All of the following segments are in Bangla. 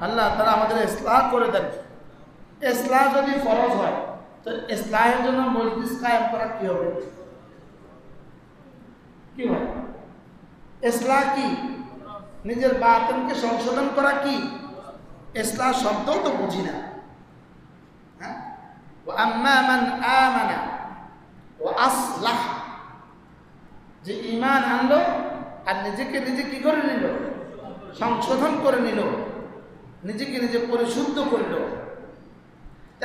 আল্লাহ তাআলা আমাদের ইসলাহ করে দেন। ইসলাহ যদি ফরজ হয় তো ইসলাহের জন্য মজলিস কায়েম করা কি হবে? কি হয়? ইসলাহ কি? নিজের বাতিনকে সংশোধন করা কি? ইসলাহ শব্দও তো বুঝি না। হ্যাঁ, ওয়া আম্মা মান আমানা ওয়া আসলাহ, যে ঈমান আনলো আর নিজেকে নিজে কি করে নিল? সংশোধন করে নিল, নিজেকে নিজে পরিশুদ্ধ করল।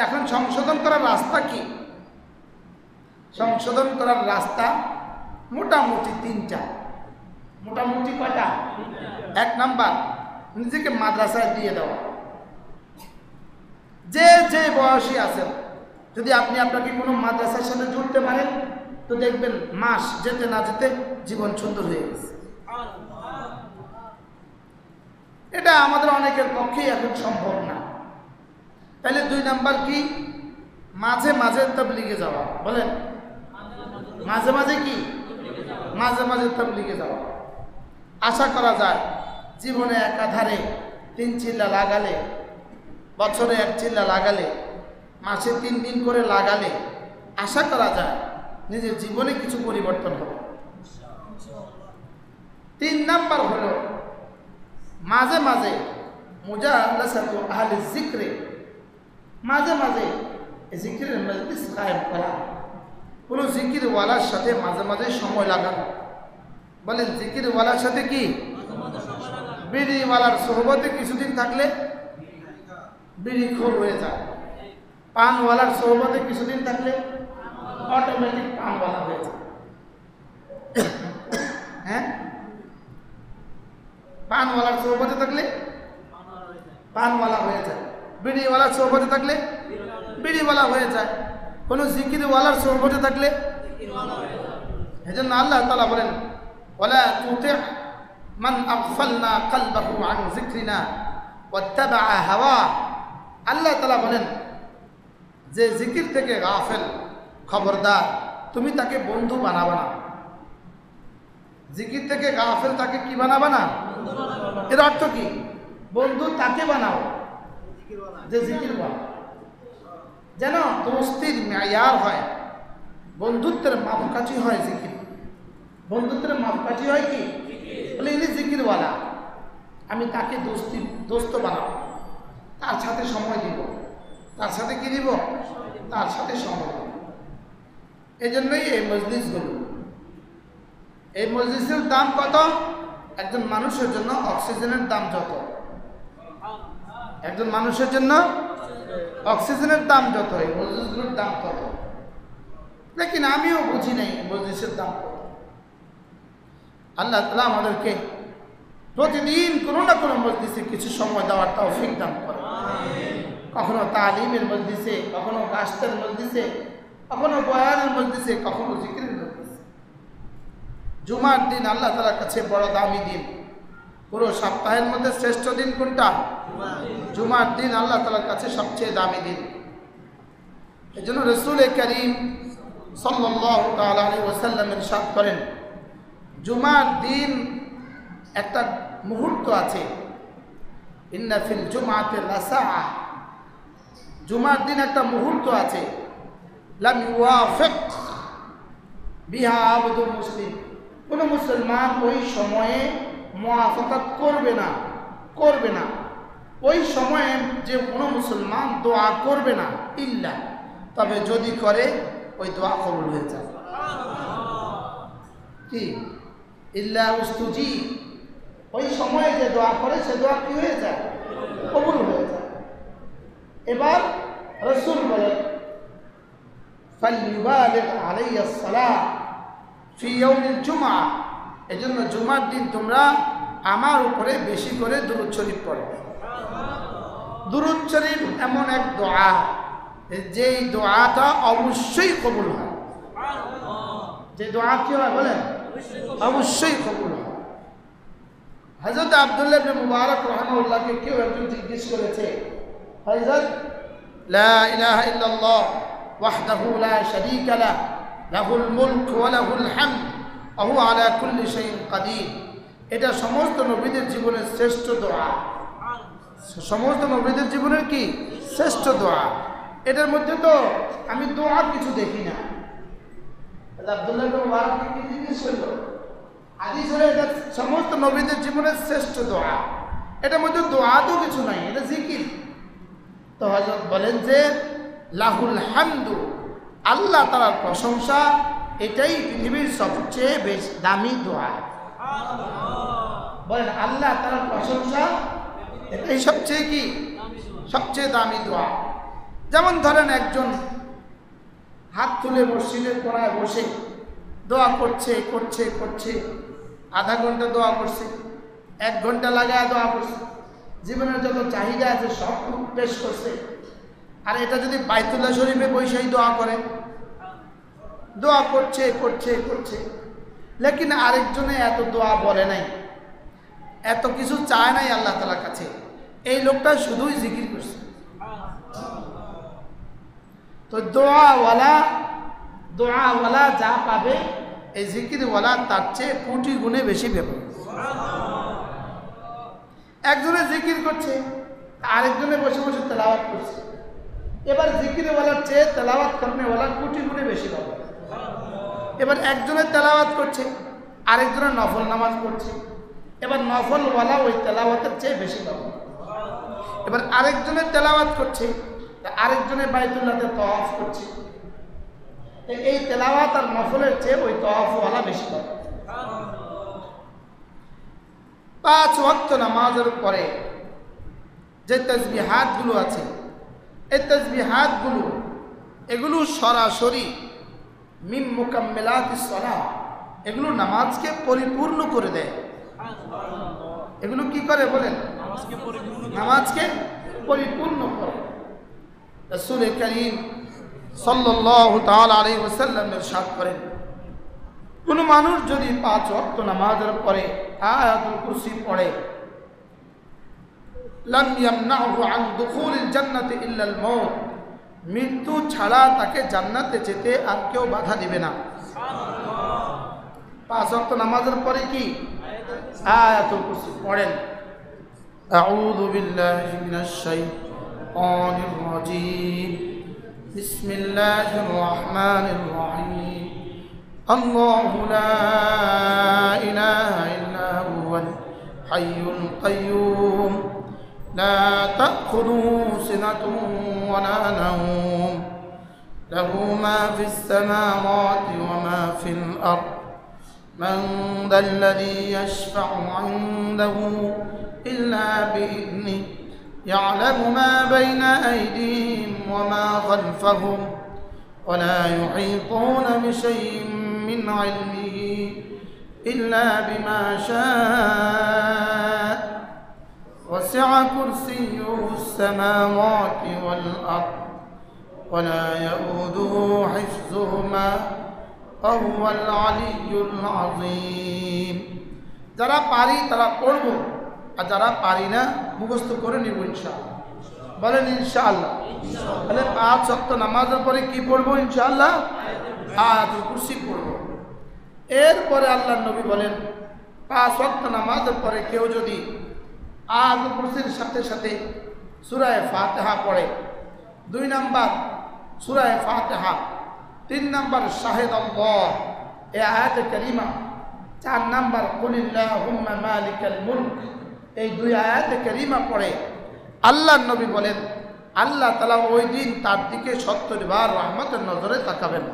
এখন সংশোধন করার রাস্তা কি? সংশোধন করার রাস্তা মোটামুটি তিনটা। মোটামুটি কয়টা? এক নাম্বার, নিজেকে মাদ্রাসায় দিয়ে দেওয়া। যে যে বয়সী আছেন, যদি আপনি আপনাকে কোনো মাদ্রাসার সাথে জুড়তে পারেন তো দেখবেন মাস যেতে না যেতে জীবন সুন্দর হয়ে গেছে। এটা আমাদের অনেকের পক্ষেই এখন সম্ভব না। তাহলে দুই নাম্বার কি? মাঝে মাঝে তাবলীগে যাওয়া। বলেন, মাঝে মাঝে কি? মাঝে মাঝে তাবলীগে যাওয়া। আশা করা যায় জীবনে একাধারে 3 চিল্লা লাগালে, বছরে 1 চিল্লা লাগালে, মাসে 3 দিন করে লাগালে আশা করা যায় নিজের জীবনে কিছু পরিবর্তন হবে। 3 নাম্বার হলো মাঝে মাঝে মুজালাসাতু আহলি যিকরে, মাঝে মাঝে জিকিরের মজলিস কায়েম করা। কোনো জিকিরওয়ালার সাথে মাঝে মাঝে সময় লাগানো। বলেন, জিকিরওয়ালার সাথে কি? বিড়িওয়ালার সোহবতে কিছুদিন থাকলে বিড়িখোর হয়ে যায়। পানওয়ালার সোহবতে কিছুদিন থাকলে অটোমেটিক পানওয়ালা হয়ে যায়। হ্যাঁ, পানওয়ালার সোহবতে থাকলে পানওয়ালা হয়ে যায়, বিড়িওয়ালার সোহবতে থাকলে বিড়িওয়ালা হয়ে যায়, কোন জিকিরওয়ালার সোহবতে থাকলে। এজন্য আল্লাহ তাআলা বলেন, ওয়ালা তুতি' মান আগফালনা কলবাহু আন যিকরিনা ওয়াত্তাবা'a হাওয়া। আল্লাহ তাআলা বলেন যে জিকির থেকে গাফেল, খবরদার তুমি তাকে বন্ধু বানাবা না। জিকির থেকে গাফেল তাকে কি বানাবা না? এর অর্থ কি? বন্ধু তাকে বানাও যে জিকির বলে, যেন দোস্তির মেয়ার হয়, বন্ধুত্বের মাপকাঠি হয় জিকির। বন্ধুত্বের মাপকাঠি হয় কি? বলে ইনি জিকিরওয়ালা, আমি তাকে দোস্ত বানাবো, তার সাথে সময় দিব। তার সাথে কি দিব? তার সাথে সময় দিব। এই জন্যই এই মজলিসগুলো। এই মজলিসের দাম কত? একজন মানুষের জন্য অক্সিজেনের দাম যত, একজন মানুষের জন্য অক্সিজেনের দাম যত, এই মজলিসগুলোর দাম তত। লেকিন আমিও বুঝি নাই মজলিসের দাম কত। আল্লাহ তাআলা আমাদেরকে প্রতিদিন কোনো না কোনো মজলিসে কিছু সময় দেওয়ার তৌফিক দান করে। কখনো তালিমের মজলিসে, কখনো গাস্তের মজলিসে, কখনো বয়ানের মজলিসে, কখনো জিকিরের মজলিসে। জুমার দিন আল্লাহ তাআলার কাছে বড় দামি দিন। পুরো সপ্তাহের মধ্যে শ্রেষ্ঠ দিন কোনটা? জুমার দিন আল্লাহ তাআলার কাছে সবচেয়ে দামি দিন। এজন্য রাসূল করিম সাল্লাল্লাহু তাআলা আলাইহি ওয়াসাল্লাম ইরশাদ করেন, জুমার দিন একটা মুহূর্ত আছে, ইন্না ফিল জুমআতি লাসাআ। জুমার দিন একটা মুহূর্ত আছে, লাম ইউয়াফিক বিহা আবদুল মুসলিম। কোন মুসলমান ওই সময়ে মুআফাকাত করবে না। ওই সময়ে যে কোনো মুসলমান দোয়া করবে না, ইল্লা, তবে যদি করে ওই দোয়া কবুল হয়ে যায়। কি? ইল্লা উস্তুজিব। ওই সময়ে যে দোয়া করে সে দোয়া কি হয়ে যায়? কবুল হয়ে যায়। এবার রাসূল বলেন, ফালইউবালিগ আলাইহিস সালাহ ফি ইয়াউমিল জুমআ। এজন্য জুমার দিন তোমরা আমার উপরে বেশি করে দুরূদ শরীফ পড়ো। দুরূদ শরীফ এমন এক দোয়া যেই দোয়াটা অবশ্যই কবুল হয়। যে দোয়া কি হয় বলেন? অবশ্যই কবুল হয়। হযরত আব্দুল্লাহ ইবনে মুবারক রাহিমাহুল্লাহকে কেউ একজন জিজ্ঞেস করেছে, হযরত, লা ইলাহা ইল্লাল্লাহ ওয়াহদাহু লা শারীকা লাহ, লাহুল মুলক ওয়া লাহুল হামদ ওয়া হুয়া আলা কুল্লি শাইইন কাদির। এটা সমস্ত নবীদের জীবনের শ্রেষ্ঠ দোয়া। সমস্ত নবীদের জীবনের কি শ্রেষ্ঠ দোয়া। এটার মধ্যে তো আমি দোয়া কিছু দেখি না। আব্দুল্লাহ ইবনে মুবারক কি জিজ্ঞেস করলো, হাদিস হলো এটা সমস্ত নবীদের জীবনের শ্রেষ্ঠ দোয়া, এটার মধ্যে দোয়া তো কিছু নাই, এটা জিকির। তো হযরত বলেন যে লাহুল হামদু, আল্লাহ তাআলার প্রশংসা, এটাই পৃথিবীর সবচেয়ে বেশি দামি দোয়া। বলেন আল্লাহ তাআলার প্রশংসা এটাই সবচেয়ে কি সবচেয়ে দামি দোয়া। যেমন ধরেন একজন হাত তুলে মসজিদের কোণায় বসে দোয়া করছে করছে করছে, আধা ঘন্টা দোয়া করছে, 1 ঘন্টা লাগায় দোয়া করছে, জীবনের যত চাহিদা আছে সব পেশ করছে। আর এটা যদি বাইতুল্লাহ শরীফে বসেই দোয়া করে, দোয়া করছে করছে করছে, লেকিন আরেকজনে এত দোয়া বলে নাই, এত কিছু চায় নাই আল্লাহ তাআলার কাছে, এই লোকটা শুধুই জিকির করছে। তো দোয়াওয়ালা যা পাবে, এই জিকিরওয়ালা তার চেয়ে কোটি গুণে বেশি পাবে। একজনে জিকির করছে, আরেকজনে বসে বসে তেলাওয়াত করছে, এবার জিকিরওয়ালার চেয়ে তেলাওয়াত করনেওয়ালা কোটি গুণে বেশি পাবে। এবার একজনের তেলাওয়াত করছে, আরেকজনের নফল নামাজ পড়ছে, এবার নফলওয়ালা ওই তেলাওয়াতের চেয়ে বেশি পাবে। এবার আরেকজনের তেলাওয়াত করছে, আরেকজনের বাইতুল্লাহতে তওয়াফ করছে, এই তেলাওয়াত আর নফলের চেয়ে ওই তওয়াফওয়ালা বেশি পাবে। 5 ওয়াক্ত নামাজের পরে যে তাসবিহাতগুলো আছে, এই তাসবিহাতগুলো এগুলো সরাসরি মিন মুকাম্মিলাতিস সালাহ, এগুলো নামাজকে পরিপূর্ণ করে দেয়। এগুলো কি করে বলেন? নামাজকে পরিপূর্ণ করে। রাসূল করিম সাল্লাল্লাহু তাআলা আলাইহি ওয়াসাল্লাম ইরশাদ করেন, কোন মানুষ যদি 5 ওয়াক্ত নামাজের পরে আয়াতুল কুরসি পড়ে, লাম ইয়ামনাহু আন দুখুলিল জান্নাতি ইল্লাল মাউত, মৃত্যু ছাড়া তাকে জান্নাতে যেতে আর কেউ বাধা দিবে না। 5 ওয়াক্ত নামাজের পরে কি আয়াতুল কুরসি পড়েন। আউযু বিল্লাহি মিনাশ শাইতানির রাজীম, বিসমিল্লাহির রহমানির রহিম, আল্লাহু লা ইলাহা ইল্লা হুয়াল হাইয়ুল কাইয়্যুম, লা তাখুযুহু সিনাতুন ওয়া লা নাওম, লাহু মা ফিস সামাওয়াতি ওয়া মা ফিল আরদ, من ذا الذي يشفع عنده إلا بإذنه، يعلم ما بين أيديهم وما خلفهم، ولا يحيطون بشيء من علمه إلا بما شاء، وسع كرسيه السماوات والأرض، ولا يؤوده حفظهما وهو العلي العظيم। যারা পারি তারা পড়ব, আর যারা পারি না মুখস্থ করে নিব ইনশাআল্লাহ। বলেন ইনশাআল্লাহ। তাহলে 5 ওয়াক্ত নামাজের পরে কি পড়ব? ইনশাআল্লাহ আয়াতুল কুরসি পড়ব। এরপরে আল্লাহর নবী বলেন, 5 ওয়াক্ত নামাজের পরে কেউ যদি আয়াতুল কুরসির সাথে সাথে সূরা ফাতিহা পড়ে, 2 নাম্বার সূরা ফাতিহা, 3 নাম্বার শাহিদ আল্লাহ এই আয়াতে কারিমা, 4 নাম্বার কুলিল্লাহুম্মা মালিকাল মুলক, এই 2 আয়াতে কারিমা পড়ে আল্লাহর নবী বলেন আল্লাহ তাআলা ওই দিন তার দিকে 70 বার রহমতের নজরে তাকাবেন।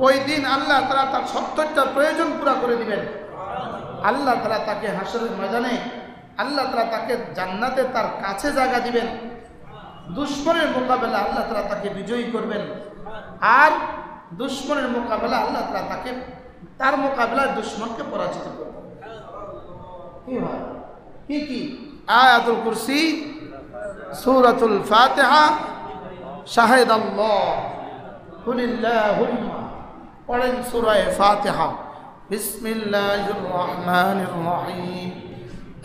ওই দিন আল্লাহ তাআলা তার 70টা প্রয়োজন পুরা করে দিবেন। আল্লাহ তাআলা তাকে হাসরের ময়দানে আল্লাহ তাআলা তাকে জান্নাতে তার কাছে জায়গা দিবেন। দুশমনের মোকাবেলা আল্লাহ তাআলা তাকে বিজয়ী করবেন, আর দুশমনের মোকাবেলা আল্লাহ তাআলা তাকে তার মোকাবেলায় দুশমনকে পরাজিত করবেন। কি হয়? কি আয়াতুল কুরসি, সূরাতুল ফাতিহা, শাহিদ আল্লাহ, কুলিল্লাহুম্মা, পড়েন সূরা ফাতিহা। বিসমিল্লাহির রহমানির রহিম,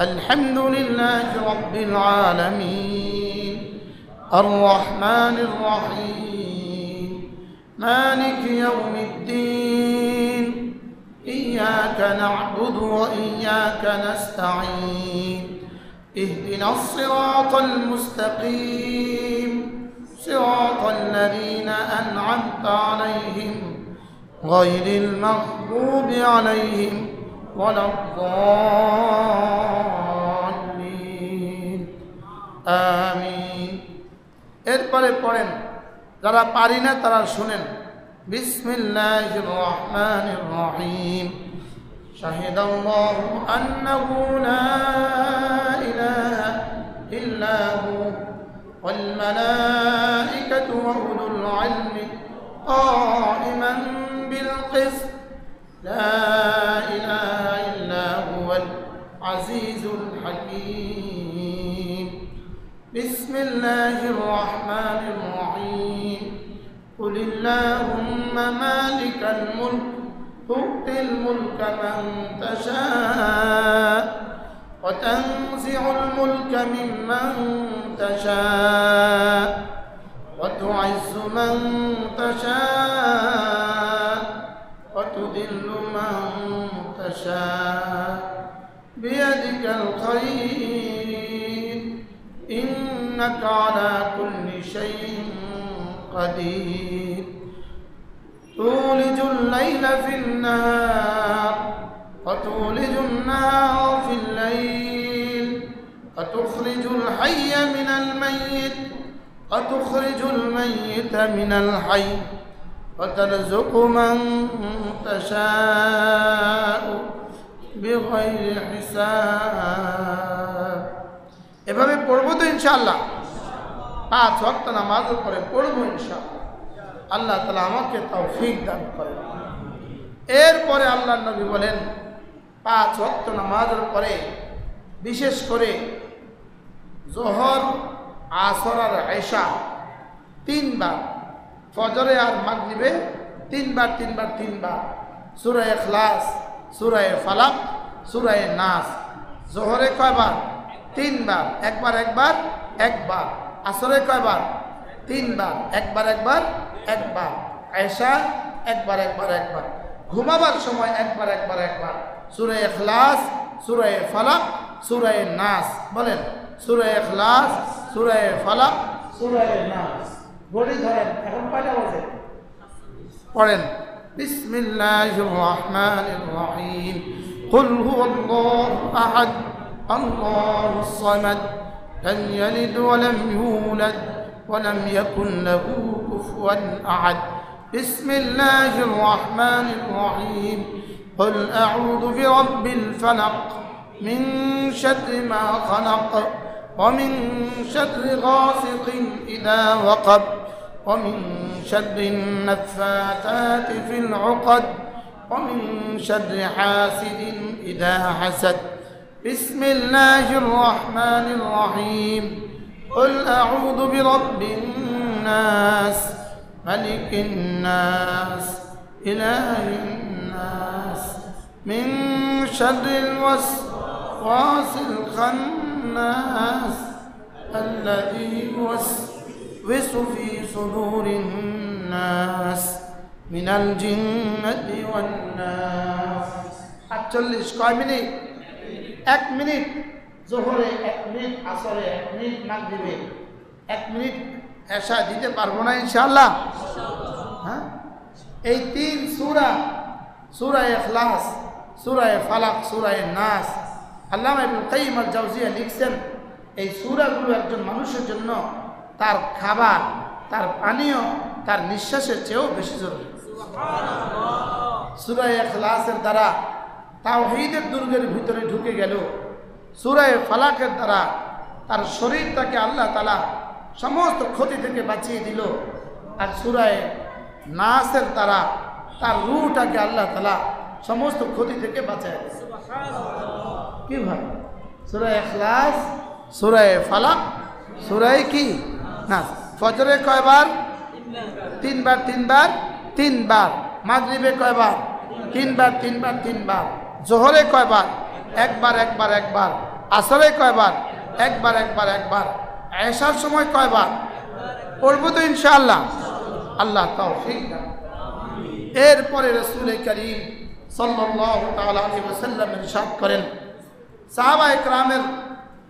আলহামদুলিল্লাহি রাব্বিল আলামিন, আর রহমানির রহিম, মালিক ইয়াউমিদ্দিন, ইয়্যাকা না'বুদু ওয়া ইয়্যাকা নাস্তাঈন, اهدنا الصراط المستقيم صراط الذين أنعمت عليهم غير المغضوب عليهم ولا الضالين آمين এরপরে পড়েন যারা পারি না তারা শুনেন বিসমিল্লাহির রহমানির রহিম শাহিদাল্লাহু আন্নাহু লা ইলাহা ইল্লা হু ওয়াল মালাইকাতু ওয়া উলুল ইলমি قائما بالقسط لا إله إلا هو العزيز الحكيم بسم الله الرحمن الرحيم قل اللهم مالك الملك تؤتي الملك من تشاء وتنزع الملك ممن تشاء وتعز من تشاء وتذل من تشاء بيدك الخير إنك على كل شيء قدير تولج الليل في النهار وتولج النهار في الليل وتخرج الحي من الميت وتخرج الميت من الحي وترزق من تشاء بغير حساب এভাবে পড়বো তো ইনশাআল্লাহ 5 ওয়াক্ত নামাজের পরে পড়বো ইনশাআল্লাহ আল্লাহ তাআলা আমাকে তৌফিক দান করেন এরপরে আল্লাহর নবী বলেন 5 ওয়াক্ত নামাজের পরে বিশেষ করে যোহর আসর আর ইশা 3 বার ফজরে আর মাগরিবে 3 বার সূরা ইখলাস সূরা ফালাক সূরা নাস যোহরে কয়বার 3 বার একবার আসরে কয়বার 3 বার একবার ইশা একবার ঘুমাবার সময় একবার সূরা ইখলাস সূরা ফালাক সূরা নাস বলেন সূরা ইখলাস সূরা ফালাক সূরা নাস ঘড়ি ধরেন এখন কয়টা বাজে পড়েন বিসমিল্লাহির রহমানির রহিম কুল হুয়াল্লাহু আহাদ আল্লাহুস সামাদ লাম ইয়ালিদ ওয়া লাম ইউলাদ ওয়া লাম ইয়াকুল লাহু কুফুয়ান আহাদ বিসমিল্লাহির রহমানির রহিম قل أعوذ برب الفلق من شر ما خلق ومن شر غاسق إذا وقب ومن شر النفاثات في العقد ومن شر حاسد إذا حسد بسم الله الرحمن الرحيم قل أعوذ برب الناس ملك الناس إله الناس من شر الوسواس الخناس الذي يوسوس في صدور الناس من الجنة والناس 48 কয় মিনিট 1 মিনিট যোহরে 1 মিনিট আসরে 1 মিনিট মাগরিবে 1 মিনিট এশা দিতে পারবো না ইনশাআল্লাহ হ্যাঁ এই 3 সূরা সূরা ইখলাস সূরা ফালাক সূরা নাস আল্লামা ইবনে কাইয়িম আল জাওজিয়া লিখছেন এই সূরাগুলো একজন মানুষের জন্য তার খাবার তার পানীয় তার নিঃশ্বাসের চেয়েও বেশি জরুরি সুবহানাল্লাহ সূরা ইখলাসের দ্বারা তাওহীদের দুর্গের ভিতরে ঢুকে গেল সূরা ফালাকের দ্বারা তার শরীরটাকে আল্লাহ তাআলা সমস্ত ক্ষতি থেকে বাঁচিয়ে দিল আর সূরা নাসের দ্বারা তার রূহটাকে আল্লাহ তাআলা সমস্ত ক্ষতি থেকে বাঁচায় দিল সুবহানাল্লাহ কি ভাই সূরা ইখলাস সূরা ফালাক সূরা কি নাস ফজরে কয়বার 3 বার মাগরিবে কয়বার 3 বার যোহরে কয়বার একবার আসরে কয়বার একবার এশার সময় কয়বার পড়ব তো ইনশাআল্লাহ আল্লাহ তৌফিক দান এরপরে রাসূল করিম সাল্লাল্লাহু তাআলা আলাইহি ওয়াসাল্লাম ইরশাদ করেন সাহাবায়ে কেরামের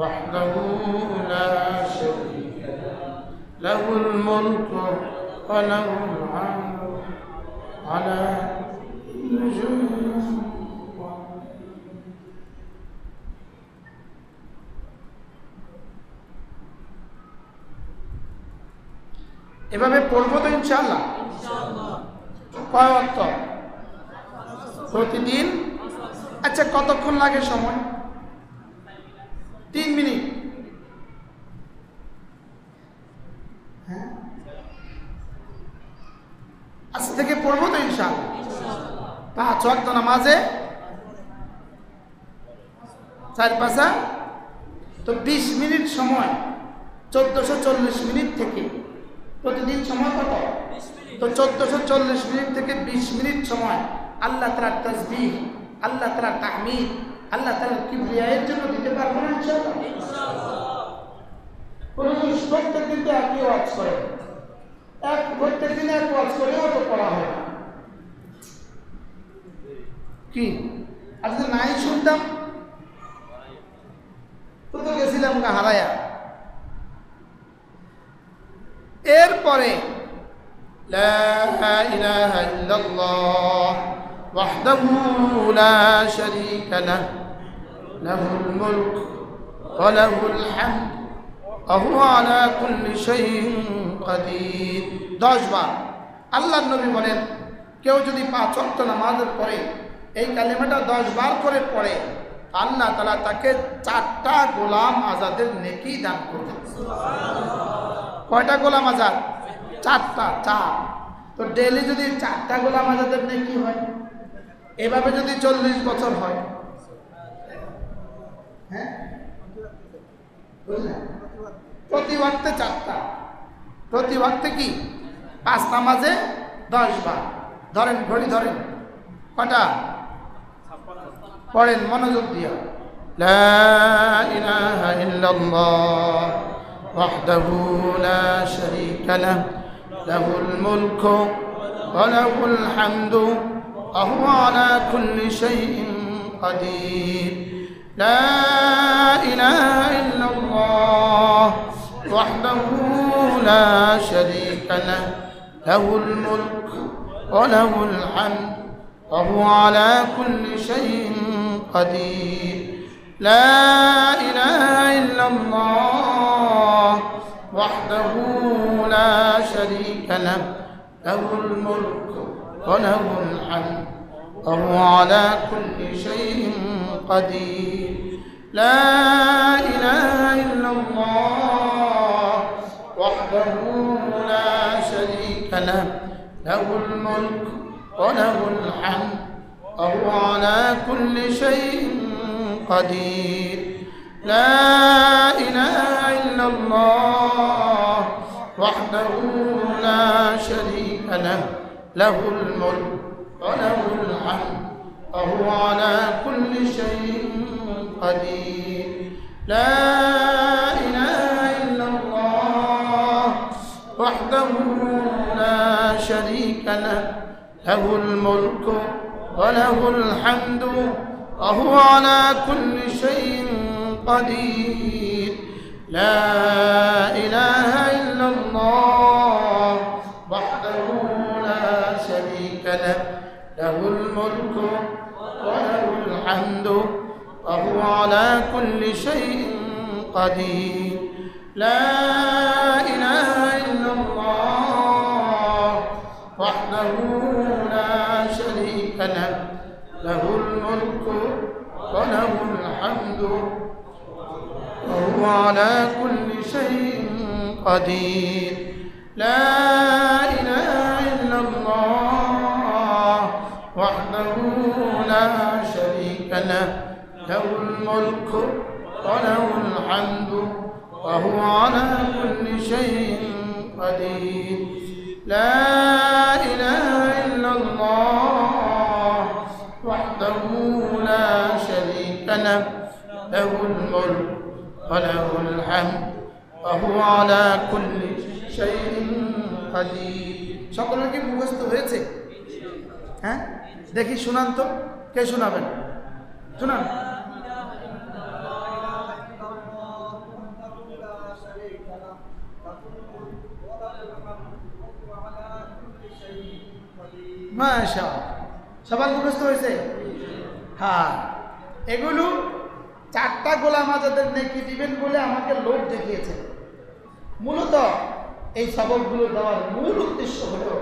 وحده لا شريك له الملك وله الحمد على كل شيء. এভাবে পড়বো তো ইনশাআল্লাহ? কয় ওয়াক্ত? প্রতিদিন। আচ্ছা, কতক্ষণ লাগে সময়? 3 মিনিট। হ্যাঁ, আজ থেকে পড়বো তো ইনশাআল্লাহ? 5 ওয়াক্ত নামাজে 4 পাঁচা তো 20 মিনিট সময়, 1440 মিনিট থেকে প্রতিদিন সময় কত? তো 1440 মিনিট থেকে 20 মিনিট সময় আল্লাহ তাআলার তাসবিহ, আল্লাহ তাআলার তাহমিদ, আল্লাহ তাআলার কিবরিয়ার জন্য দিতে পারবো না ইনশাআল্লাহ? কোন প্রত্যেক দিন একই ওয়াজ করে, প্রত্যেক দিন এক ওয়াজ করেও তো পড়া হয় না কি? আজকে নাই শুনতাম তো গেছিলাম গা হারায়া। এরপরে লা ইলাহা ইল্লাল্লাহ ওয়াহদাহু লা শারীকা লাহু লাহুল মুলক ওয়া লাহুল হামদ ওয়া হুয়া আলা কুল্লি শাইইন কাদির। 10 বার আল্লাহর নবী বলেন, কেউ যদি 5 ওয়াক্ত নামাজের পরে এই কালিমাটা 10 বার করে পড়ে, আল্লাহ তাআলা তাকে 4টা গোলাম আজাদের নেকি দান করবেন। কয়টা গোলাম আজাদ? 4টা। 4 তো ডেইলি যদি 4টা গোলাম আজাদের নেকি হয়, এভাবে যদি 40 বছর হয়, হ্যাঁ বুঝলেন? প্রতি ওয়াক্তে 4টা, প্রতি ওয়াক্তে কি 5 নামাজে 10 বার। ধরেন, ঘড়ি ধরেন, কটা পড়েন মনোযোগ দিয়া। লা ইলাহা ইল্লাল্লাহ ওয়াহদাহু লা শারীকা লাহু লাহুল মুলকু ওয়া লাহুল হামদু ওয়া হুয়া আলা কুল্লি শাইইন কাদির। লা ইলাহা ইল্লাল্লাহ ওয়াহদাহু লা শারীকা লাহু লাহুল মুলকু ওয়া লাহুল হামদু وهو على كل شيء قدير. لا إله إلا الله وحده لا شريك له له الملك وله الحمد وهو على كل شيء قدير. لا إله إلا الله وحده لا شريك له له الملك وله الحمد وهو على كل شيء قدير. لا إله إلا الله وحده لا شريك له له الملك وله الحمد وهو على كل شيء قدير. لا إله إلا الله وحده لا شريك له له الملك وله الحمد وهو على كل شيء قدير. لا إله إلا الله وحده لا شريك له له الملك وله الحمد وهو على كل شيء قدير. لا إله إلا الله وحده لا شريك له له الملك وله الحمد وهو على كل شيء قدير. لا إله إلا الله وحده لا شريك له له الملك وله الحمد وهو على كل شيء قدير. لا إله إلا الله وحده لا شريك له له الملك وله الحمد وهو على كل شيء قدير. সকলের কি মুখস্থ হয়েছে? হ্যাঁ, দেখি শুনান তো, কে শোনাবেন? শুনান। মাশাআল্লাহ, সবার মুখস্থ হয়েছে? হ্যাঁ, এগুলো 4টা গোলাম আজাদের নেকি দিবেন বলে আমাকে লোক দেখিয়েছে। মূলত এই সবকগুলো দেওয়ার মূল উদ্দেশ্য হলো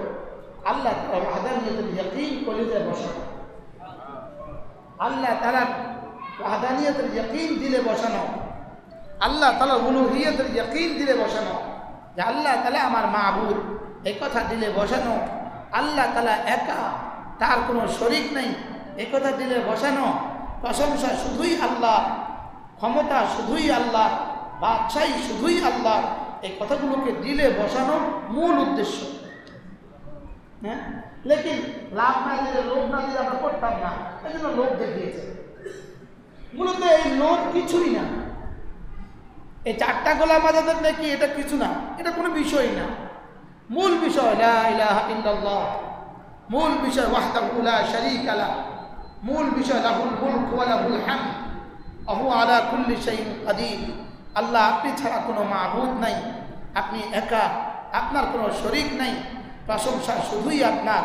আল্লাহ তাআলার ওয়াহদানিয়তের ইয়াকিন কলিজায় বসানো, আল্লাহ তাআলার ওয়াহদানিয়তের ইয়াকিন দিলে বসানো, আল্লাহ তাআলার উলুহিয়তের ইয়াকিন দিলে বসানো, যে আল্লাহ তাআলা আমার মাবুদ, এই কথা দিলে বসানো, আল্লাহ তাআলা একা, তার কোনো শরীক নেই, এই কথা দিলে বসানো, প্রশংসা শুধুই আল্লাহ, ক্ষমতা শুধুই আল্লাহ, বাদশাহী শুধুই আল্লাহ, এই কথাগুলোকে দিলে বসানো মূল উদ্দেশ্য। হ্যাঁ, লেকিন লাভ না দিলে, লোভ না দিলে আমরা করতাম না, এই জন্য লোভ দেখিয়েছে। মূলত এই লোভ কিছুই না, এই 4টা গোলাম আজাদের নাকি এটা কিছু না, এটা কোনো বিষয় না। মূল বিষয় লা ইলাহা ইল্লাল্লাহ, মূল বিষয় ওয়াহদাহু লা শারীকা লাহ, মূল বিষয় লাহুল মুলক ওয়া লাহুল হামদ ওয়া হুয়া আলা কুল্লি শাইইন কাদির। আল্লাহ, আপনি ছাড়া কোনো মাবুদ নাই, আপনি একা, আপনার কোনো শরীক নাই, প্রশংসা শুধুই আপনার,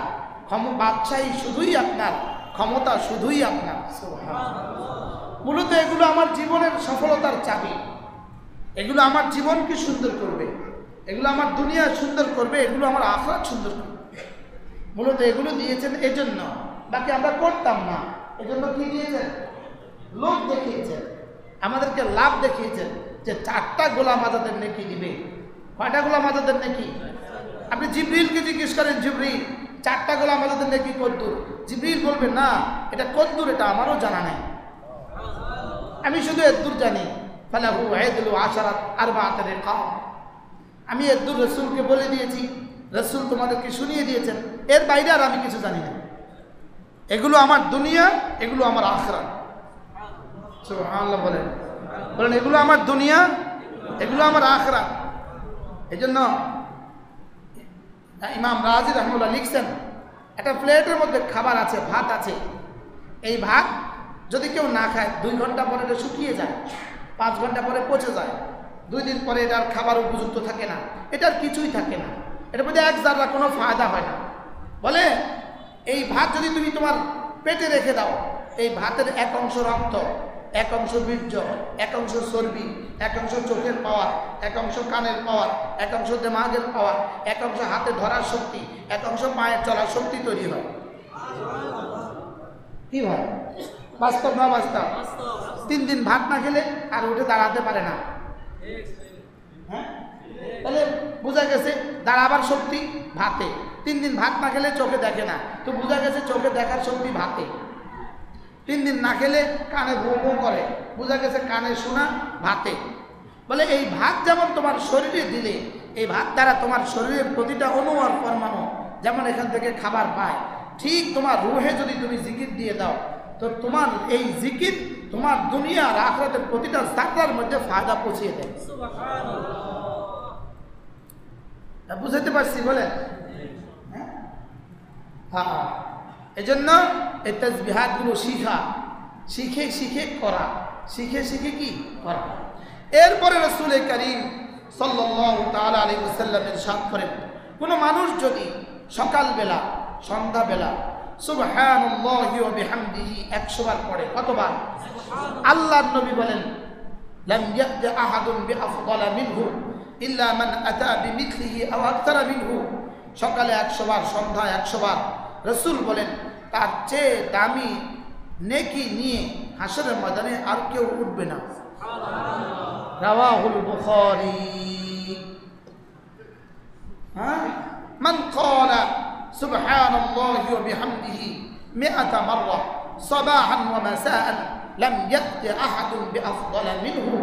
বাদশাহী শুধুই আপনার, ক্ষমতা শুধুই আপনার। সুবহানাল্লাহ। মূলত এগুলো আমার জীবনের সফলতার চাবি, এগুলো আমার জীবনকে সুন্দর করবে, এগুলো আমার দুনিয়া সুন্দর করবে, এগুলো আমার আখিরাত সুন্দর করবে। মূলত এগুলো দিয়েছেন এজন্য, বাকি আমরা করতাম না, এজন্য কি দিয়েছেন? লোভ দেখিয়েছেন, আমাদেরকে লাভ দেখিয়েছেন যে 4টা গোলাম আজাদের নেকি দিবে। কয়টা গোলাম আজাদের নেকি? আপনি জিবরিলকে জিজ্ঞেস করেন, জিবরিল 4টা গোলাম আজাদের নেকি কদ্দুর? জিবরিল বলবে না, এটা কদ্দুর এটা আমারও জানা নাই, আমি শুধু এদ্দুর জানি। ফালাহু আইদুল আশারাত আরবাআত রিকাব, আমি এদ্দুর রাসূলকে বলে দিয়েছি, রাসূল তোমাদেরকে শুনিয়ে দিয়েছেন, এর বাইরে আর আমি কিছু জানি না। এগুলো আমার দুনিয়া, এগুলো আমার আখিরাত। সুবহানাল্লাহ বলেন, বলেন এগুলো আমার দুনিয়া, এগুলো আমার আখিরাত। এজন্য ইমাম রাজি রাহমাতুল্লাহ লিখছেন, একটা প্লেটের মধ্যে খাবার আছে, ভাত আছে, এই ভাত যদি কেউ না খায় 2 ঘন্টা পরে এটা শুকিয়ে যায়, 5 ঘন্টা পরে পচে যায়, 2 দিন পরে এটার খাবার উপযুক্ত থাকে না, এটার কিছুই থাকে না, এটার মধ্যে এক জাররা কোনো ফায়দা হয় না। বলে এই ভাত যদি তুমি তোমার পেটে রেখে দাও, এই ভাতের এক অংশ রক্ত, এক অংশ বীর্য, এক অংশ চর্বি, এক অংশ চোখের পাওয়ার, এক অংশ কানের পাওয়ার, এক অংশ দিমাগের পাওয়ার, এক অংশ হাতে ধরার শক্তি, এক অংশ পায়ে চলার শক্তি তৈরি হয়। কি ভাই, বাস্তব না বাস্তব? 3 দিন ভাত না খেলে আর উঠে দাঁড়াতে পারে না। হ্যাঁ, তাহলে বোঝা গেছে দাঁড়াবার শক্তি ভাতে। 3 দিন ভাত না খেলে চোখে দেখে না, তো বোঝা গেছে চোখে দেখার শক্তি ভাতে। 3 দিন না খেলে কানে ভো ভো করে, বোঝা গেছে কানে শোনা ভাতে। বলে এই ভাত যেমন তোমার শরীরে দিলে, এই ভাত দ্বারা তোমার শরীরের প্রতিটা অণু আর পরমাণু যেমন এখান থেকে খাবার পায়, ঠিক তোমার রুহে যদি তুমি জিকির দিয়ে দাও, তো তোমার এই জিকির তোমার দুনিয়া আর আখিরাতের প্রতিটা জাররার মধ্যে ফায়দা পৌঁছিয়ে দেয়। সুবহানাল্লাহ, বুঝতে পারছি? বলেন হ্যাঁ, এজন্য এই তাসবিহাতগুলো শিখে শিখে করা, শিখে শিখে কি করা। এরপরে রাসূল করিম সাল্লাল্লাহু তাআলা আলাইহি ওয়াসাল্লাম ইরশাদ করেন, কোন মানুষ যদি সকালবেলা সন্ধ্যাবেলা সুবহানাল্লাহি ওয়া বিহামদিহি 100 বার পড়ে, কতবার? আল্লাহর নবী বলেন, লাম ইয়াতি আহাদুন বিআফদালা মিনহু ইল্লা মান আতা বিমিথলিহি আও আকতারা মিনহু। সকালে 100 বার, সন্ধ্যায় 100 বার। রাসূল বলেন তার চেয়ে দামি নেকি নিয়ে হাসরের ময়দানে আর কেউ উঠবে না। রাওয়াহুল বুখারী। হ্যাঁ, মান ক্বালা সুবহানাল্লাহি ওয়া বিহামদিহি 100 মাররা সাবাহান ওয়া মাসাআন লাম ইয়াতি আহাদুন বিআফদালা মিনহু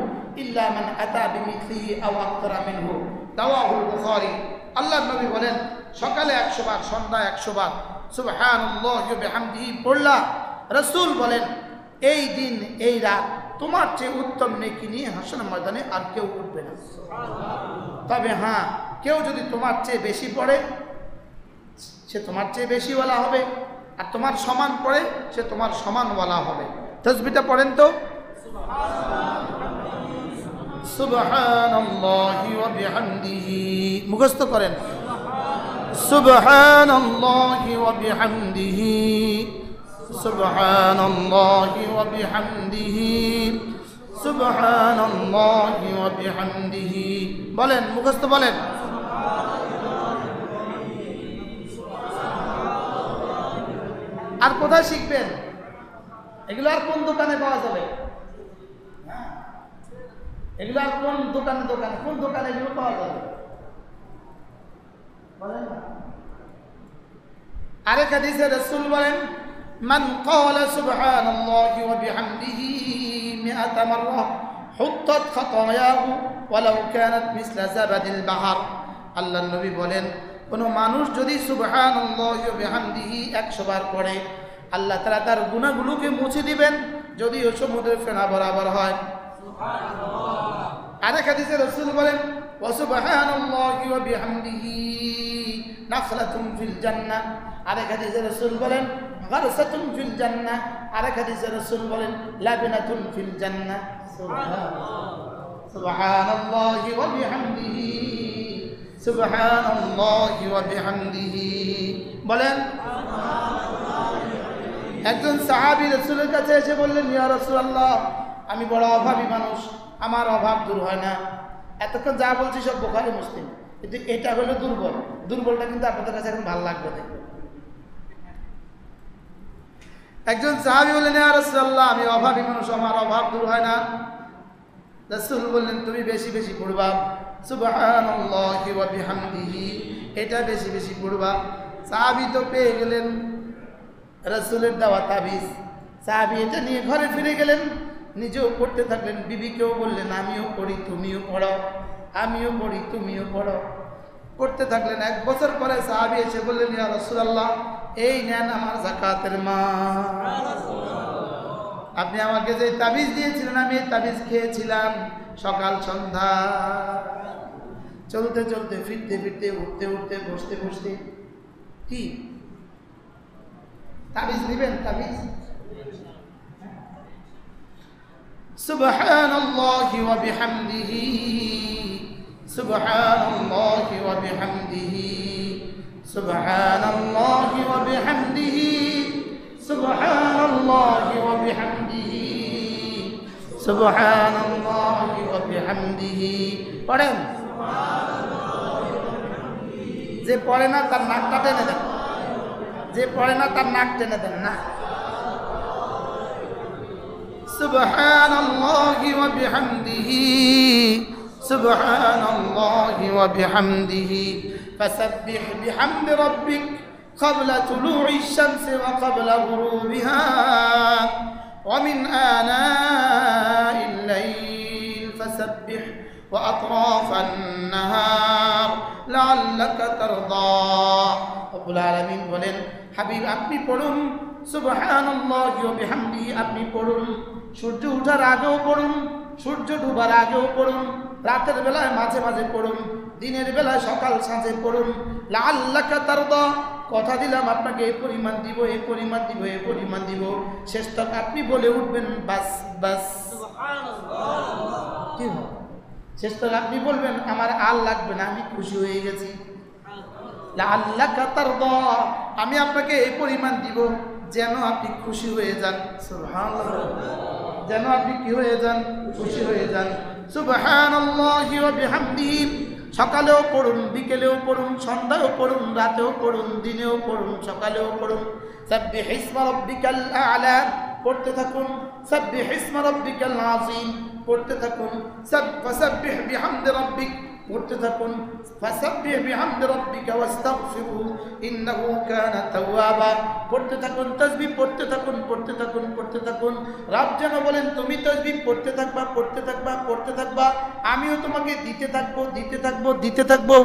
ইল্লা মান আতা বিমিথলিহি আও আকতারা মিনহু। রাওয়াহুল বুখারী। আল্লাহর নবী বলেন সকালে 100 বার, সন্ধ্যায় 100 বার সুবহানাল্লাহি ওয়া বিহামদিহি পড়লা, রাসূল বলেন এই দিন এই রাত তোমার চেয়ে উত্তম নেকি নিয়ে হাসরের ময়দানে আর কেউ উঠবে না। তবে হ্যাঁ, কেউ যদি তোমার চেয়ে বেশি পড়ে সে তোমার চেয়ে বেশিওয়ালা হবে, আর তোমার সমান পড়ে সে তোমার সমানওয়ালা হবে। তাসবিহটা পড়েন তো, সুবহানাল্লাহি ওয়া বিহামদিহি, মুখস্থ করেন। সুবহানাল্লাহি ওয়া বিহামদিহি সুবহানাল্লাহি ওয়া বিহামদিহি সুবহানাল্লাহি ওয়া বিহামদিহি। বলেন, মুখস্থ বলেন। আর কোথায় শিখবেন এগুলো? আর কোন দোকানে পাওয়া যাবে? এগুলো আর কোন দোকানে কোন দোকানে এগুলো পাওয়া যাবে? বলেন না। আরেক হাদিসে রাসূল বলেন, মান ক্বালা সুবহানাল্লাহি ওয়া বিহামদিহি মিআতা মাররা হুত্তাত খাতায়াহু ওয়ালাউ কানাত মিসলা জাবাদিল বাহর। আল্লাহর নবী বলেন, কোন মানুষ যদি সুবহানাল্লাহি ওয়া বিহামদিহি 100 বার পড়ে, আল্লাহ তাআলা তার গুনাহগুলোকে মুছে দিবেন, যদিও সমুদ্রের ফেনা বরাবর হয়। সুবহানাল্লাহ। আরেক হাদিসে রাসূল বলেন, ওয়া সুবহানাল্লাহি ওয়া বিহামদিহি নাখলাতুন ফিল জান্নাহ। আরেক হাদিসে রাসূল বলেন, গারসাতুন ফিল জান্নাহ। আরেক হাদিসে রাসূল বলেন, লাবনাতুন ফিল জান্নাহ। সুবহানাল্লাহ। সুবহানাল্লাহি ওয়া বিহামদিহি সুবহানাল্লাহি ওয়া বিহামদিহি। বলেন। একজন সাহাবী রাসূলের কাছে এসে বললেন, ইয়া রাসূলুল্লাহ, আমি বড় অভাবী মানুষ, আমার অভাব দূর হয় না। এতক্ষণ যা বলছি সব বুখারী মুসলিম, কিন্তু এটা হলো দুর্বলটা কিন্তু আপনাদের কাছে এখন ভালো লাগবে না। একজন সাহাবী বললেন, ইয়া রাসূলুল্লাহ, আমি অভাবী মানুষ, আমার অভাব দূর হয় না। রাসূল বললেন, তুমি বেশি বেশি পড়বা সুবহানাল্লাহি ওয়া বিহামদিহি, এটা বেশি বেশি পড়বা। সাহাবী তো পেয়ে গেলেন রাসূলের দেওয়া তাবিজ। সাহাবী এটা নিয়ে ঘরে ফিরে গেলেন, নিজেও পড়তে থাকলেন, বিবিকেও বললেন, আমিও পড়ি তুমিও পড়ো, আমিও পড়ি তুমিও পড়ো। পড়তে থাকলেন। 1 বছর পরে সাহাবী এসে বললেন, ইয়া রাসূলুল্লাহ, এই নেন আমার যাকাতের মাল। আপনি আমাকে যে তাবিজ দিয়েছিলেন, আমি এই তাবিজ খেয়েছিলাম সকাল সন্ধ্যা, চলতে চলতে, ফিরতে ফিরতে, উঠতে উঠতে, বসতে বসতে। কি তাবিজ নিবেন? তাবিজ। সুবহানাল্লাহি ওয়া বিহামদিহি সুবহানাল্লাহি ওয়া বিহামদিহি সুবহানাল্লাহি ওয়া বিহামদিহি সুবহানাল্লাহি ওয়া বিহামদিহি সুবহানাল্লাহি ওয়া বিহামদিহি। পড়েন। যে পড়ে না তার নাকটা টেনে দেন, যে পড়ে না তার নাক টেনে দেন না। সুবহানাল্লাহি ওয়া বিহামদিহি সুবহানাল্লাহি ওয়া বিহামদিহি ফাসাব্বিহ বিহামদি রাব্বিক ক্বাবলা তুলুইশ শামসি ওয়া ক্বাবলা গুরুবিহা ওয়া মিন আনাইল লাইল ফাসাব্বিহ ওয়া আতরাফান নাহার লাআল্লাকা তারদা। রব্বুল আলামিন বলেন, হাবিব আপনি পড়ুন সুবহানাল্লাহি ওয়া বিহামদিহি, আপনি পড়ুন সূর্য ওঠার আগেও পড়ুন, সূর্য ডুবার আগেও পড়ুন, রাতের বেলায় মাঝে মাঝে পড়ুন, দিনের বেলায় সকাল সাঁঝে পড়ুন। লাআল্লাকা তারদা, কথা দিলাম আপনাকে এই পরিমাণ দিব, এই পরিমাণ দিব, এই পরিমাণ দিব। শেষ তক আপনি বলে উঠবেন বাস বাস সুবহানাল্লাহ। কি হবে? শেষ তক আপনি বলবেন আমার আর লাগবে না, আমি খুশি হয়ে গেছি। লাআল্লাকা তারদা, আমি আপনাকে এই পরিমাণ দিব যেন আপনি খুশি হয়ে যান। সুবহানাল্লাহ। যেন আপনি কি হয়ে যান? খুশি হয়ে যান। সুবহানাল্লাহি ওয়া বিহামদিহি, সকালেও পড়ুন, বিকেলেও পড়ুন, সন্ধ্যায়ও পড়ুন, রাতেও পড়ুন, দিনেও পড়ুন, সকালেও পড়ুন। সাব্বিহ ইসমা রাব্বিকাল আ'লা, পড়তে থাকুন। সাব্বিহ ইসমা রাব্বিকাল আযীম, পড়তে থাকুন। ফাসাব্বিহ বিহামদি রাব্বিক, পড়তে থাকুন। ফাসাব্বিহ বিহামদি রাব্বিকা ওয়াস্তাগফিরহু ইন্নাহু কানা তাওয়াবা, পড়তে থাকুন। তাসবিহ পড়তে থাকুন, পড়তে থাকুন, পড়তে থাকুন। রব যেন বলেন, তুমি তাসবিহ পড়তে থাকবা, পড়তে থাকবা, পড়তে থাকবা, আমিও তোমাকে দিতে থাকবো, দিতে থাকবো, দিতে থাকবো।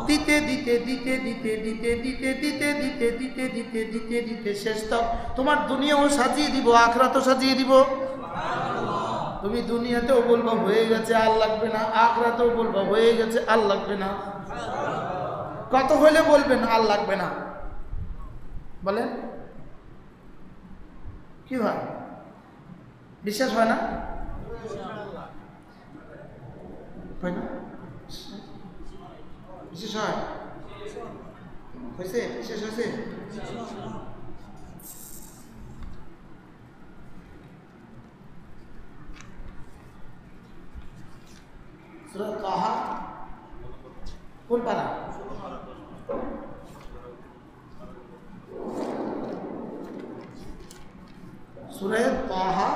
দিতে দিতে দিতে দিতে দিতে দিতে দিতে দিতে দিতে দিতে দিতে দিতে শেষ তক তোমার দুনিয়াও সাজিয়ে দিব, আখিরাতও সাজিয়ে দিব। তুমি দুনিয়াতেও বলবা হয়ে গেছে আর লাগবে না, আখিরাতেও বলবা হয়ে গেছে আর লাগবে না। কত হলে বলবেন আর লাগবে না? বলেন কি হয়? বিশ্বাস হয় না? হয় না? বিশ্বাস হয়? হয়েছে? শেষ হয়েছে? সূরা তাহা কোন পারা? সূরা তাহা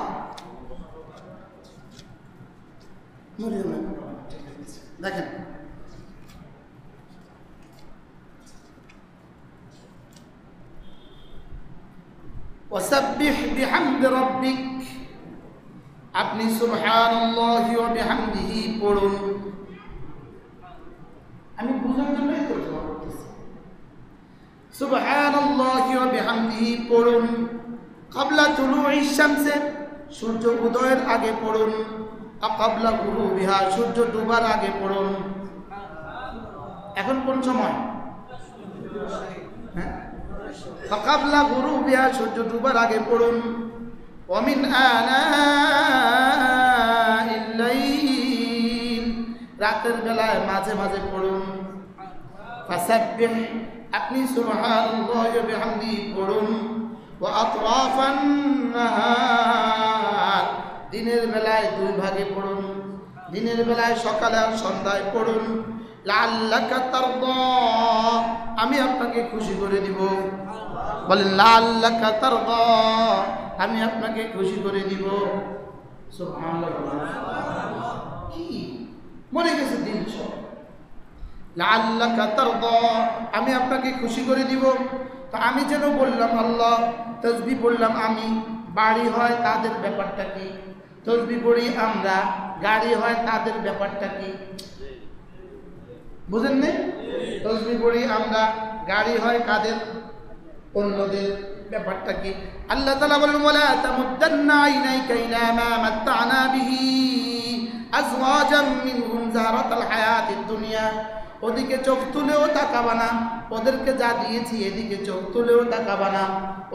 দেখেন, ওয়াসাব্বিহ বিহামদি রাব্বিক, আপনি সুবহানাল্লাহি ওয়া বিহামদিহি পড়ুন। আমি বুঝার জন্যই তর্জমা করতেছি। সুবহানাল্লাহি ওয়া বিহামদিহি পড়ুন, ক্বাবলা তুলুইশ শামসে, সূর্য উদয়ের আগে পড়ুন, ক্বাবলা গুরুবিহা, সূর্য ডুবার আগে পড়ুন। এখন কোন সময়? হ্যাঁ, ক্বাবলা গুরুবিহা, সূর্য ডুবার আগে পড়ুন। ওয়া মিন আনাইল লাইল, রাতের বেলায় মাঝে মাঝে পড়ুন। ফাসাব্বিহ, আপনি সুবহানাল্লাহি ওয়া বিহামদিহি পড়ুন। ওয়া আতরাফান নাহার, দিনের বেলায় দুই ভাগে পড়ুন, দিনের বেলায় সকালে আর সন্ধ্যায় পড়ুন। লাআল্লাকা তারদা, আমি আপনাকে খুশি করে দিব। বলেন লাআল্লাকা তারদা, আমি আপনাকে খুশি করে দিব। সুবহানাল্লাহ, কি মনে গেছে দিন সব। লাআল্লাকা তারদা, আমি আপনাকে খুশি করে দিব। তো আমি যেন বললাম আল্লাহ, তাসবিহ পড়লাম আমি, বাড়ি হয় তাদের ব্যাপারটা কি? তাসবিহ পড়ি আমরা, গাড়ি হয় তাদের ব্যাপারটা কি? বুঝেন না? তাসবিহ পড়ি আমরা, গাড়ি হয় কাদের? অন্যদের ব্যাপারটা কি? আল্লাহ তাআলা বলেন ওয়ালা তামুদ্দান্না আইনাইকা ইলা মা মাত্তা'না বিহি আজওয়াজাম মিনহুম যারাতাল হায়াতিদ দুনিয়া, ওদিকে চোখ তুলেও তাকাবা না, ওদেরকে যা দিয়েছি এদিকে চোখ তুলেও তাকাবা না,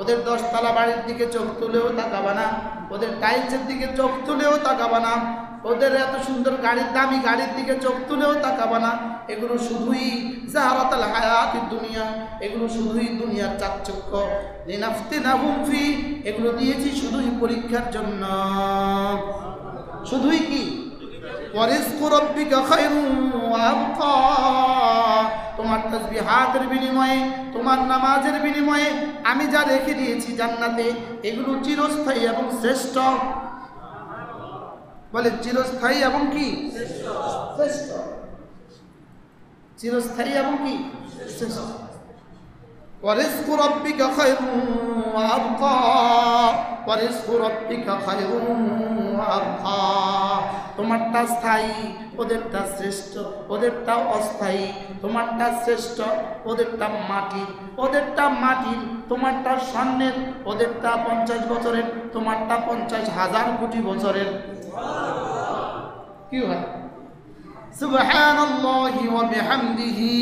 ওদের 10 তলা বাড়ির দিকে চোখ তুলেও তাকাবা না, ওদের টাইলসের দিকে চোখ তুলেও তাকাবা না, ওদের এত সুন্দর গাড়ির দামি গাড়ির দিকে চোখ তুলেও তাকাবা না। এগুলো শুধুই যারাতাল হায়াতিদ দুনিয়া, এগুলো শুধুই দুনিয়ার চাকচক্য। লিনাফতিনাহুম ফি, এগুলো দিয়েছি শুধুই পরীক্ষার জন্য। শুধুই কি? ওয়ারিজকু রাব্বিকা খায়রুন ওয়া আবকা, তোমার তাসবিহাতের বিনিময়ে, তোমার নামাজের বিনিময়ে আমি যা রেখে দিয়েছি জান্নাতে, এগুলো চিরস্থায়ী এবং শ্রেষ্ঠ। বলে চিরস্থায়ী এবং কি? শ্রেষ্ঠ। চিরস্থায়ী এবং কি? শ্রেষ্ঠ। ওয়ারিজকু রাব্বিকা খায়রুন ওয়া আবকা, ওয়ারিজকু রাব্বিকা খায়রুন ওয়া আবকা, তোমারটা স্থায়ী, ওদেরটা শ্রেষ্ঠ, ওদেরটা অস্থায়ী। তোমারটা শ্রেষ্ঠ, ওদেরটা মাটির, ওদেরটা মাটির, তোমারটা স্বর্ণের, ওদেরটা 50 বছরের, তোমারটা 50,000 কোটি বছরের। কি হয়? সুবহানাল্লাহি ওয়া বিহামদিহি,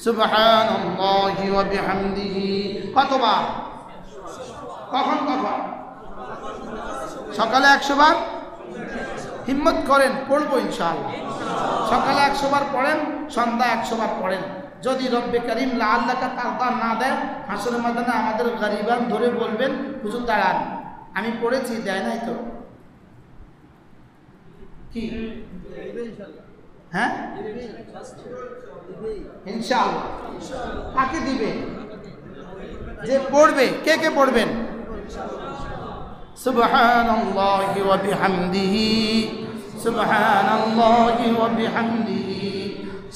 সুবহানাল্লাহি ওয়া বিহামদিহি কতবার? কখন কখন? সকালে 100 বার। হিম্মত করেন, পড়বো ইনশাআল্লাহ। সকালে 100 বার পড়েন, সন্ধ্যা 100 বার পড়েন। যদি রব্বে করিম লাআল্লাকা তারদা না দেয়, হাসরের ময়দানে আমাদের গরিবান ধরে বলবেন হুজুর দাঁড়ান, আমি পড়েছি, দেয় নাই তো। কি? হ্যাঁ, ইনশাআল্লাহ। কাকে দিবে? যে পড়বে। কে কে পড়বেন? সুবহানাল্লাহি ওয়া বিহামদিহি, সুবহানাল্লাহি ওয়া বিহামদিহি,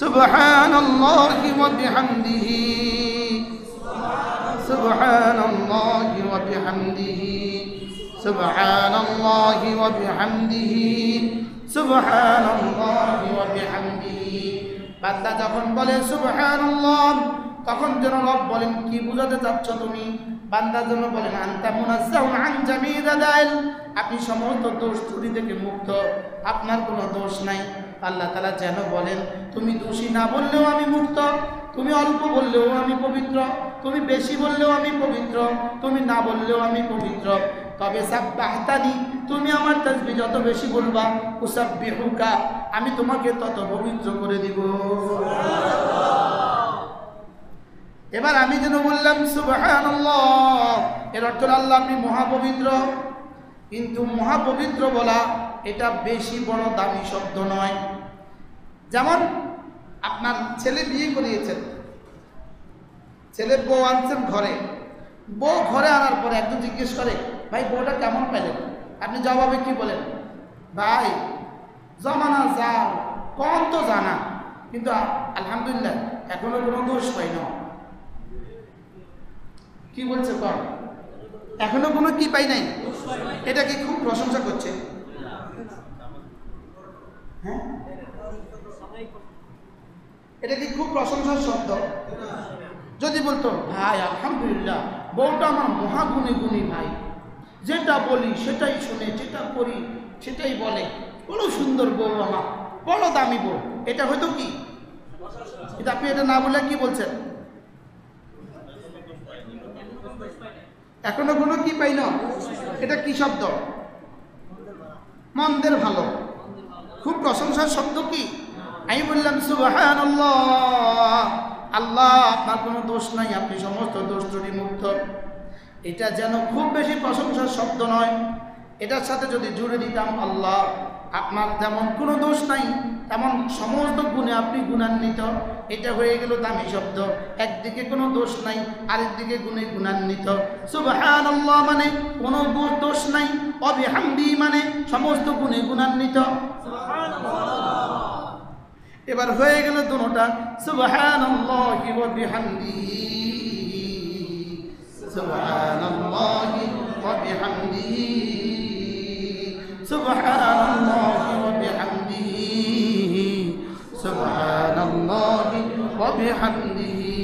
সুবহানাল্লাহি ওয়া বিহামদিহি, সুবহানাল্লাহি ওয়া বিহামদিহি, সুবহানাল্লাহি ওয়া বিহামদিহি, সুবহানাল্লাহি ওয়া বিহামদিহি। বান্দা যখন বলে সুবহানাল্লাহ, তখন যেন রব বলেন কি বুঝাতে চাচ্ছ তুমি? বান্দা যেন বলেন আনতা মুনাজ্জাহুন আন জামিই রাদাইল, আপনি সমস্ত দোষ ত্রুটি থেকে মুক্ত, আপনার কোনো দোষ নাই। আল্লাহ তাআলা যেন বলেন তুমি দোষী না বললেও আমি মুক্ত, তুমি অল্প বললেও আমি পবিত্র, তুমি বেশি বললেও আমি পবিত্র, তুমি না বললেও আমি পবিত্র। তবে সাব্বাহতানি, তুমি আমার তাসবিহ যত বেশি বলবা, উসাব্বিহুকা, আমি তোমাকে তত পবিত্র করে দিব। এবার আমি যেন বললাম সুবহানাল্লাহ, এর অর্থ আল্লাহ আপনি মহাপবিত্র। কিন্তু মহাপবিত্র বলা এটা বেশি বড় দামি শব্দ নয়। যেমন আপনার ছেলে বিয়ে করিয়েছেন, ছেলে বউ আনছেন ঘরে, বউ ঘরে আনার পরে একজন জিজ্ঞেস করে ভাই বউটা কেমন পেলেন, আপনি জবাবে কি বলেন? ভাই জমানা যা কম তো জানা, কিন্তু আলহামদুলিল্লাহ এখনো কোনো দোষ পাই না। কি বলছে কম? এখনো কোনো কি পাই নাই, এটা কি খুব প্রশংসা করছে? হ্যাঁ, এটা কি খুব প্রশংসার শব্দ? যদি বলতো ভাই আলহামদুলিল্লাহ বউটা আমার মহাগুণী গুণী ভাই, যেটা বলি সেটাই শুনে, যেটা করি সেটাই বলে, বড় সুন্দর বউ আমার, বড় দামি বউ, এটা হয়তো কি? এটা আপনি এটা না বলে কি বলছেন? এখনো কোনো কি পাই না, এটা কি শব্দ? মন্দের ভালো, খুব প্রশংসার শব্দ কি? আমি বললাম সুবহানাল্লাহ, আল্লাহ আপনার কোনো দোষ নাই, আপনি সমস্ত দোষ ত্রুটি মুক্ত। এটা যেন খুব বেশি প্রশংসার শব্দ নয়, এটার সাথে যদি জুড়ে দিতাম আল্লাহ আপনার যেমন কোনো দোষ নাই, তেমন সমস্ত গুণে আপনি গুণান্বিত, এটা হয়ে গেল দামি শব্দ। একদিকে কোনো দোষ নাই, আরেকদিকে গুণে গুণান্বিত। সুবহানাল্লাহ মানে কোনো দোষ নাই, ওয়া বিহামদি মানে সমস্ত গুণে গুণান্বিত। এবার হয়ে গেল দুটোটা, সুবহানাল্লাহি ওয়া বিহামদিহি, সুবহানাল্লাহি ওয়া বিহামদিহি, সুবহানাল্লাহি ওয়া বিহামদিহি, সুবহানাল্লাহি ওয়া বিহামদিহি,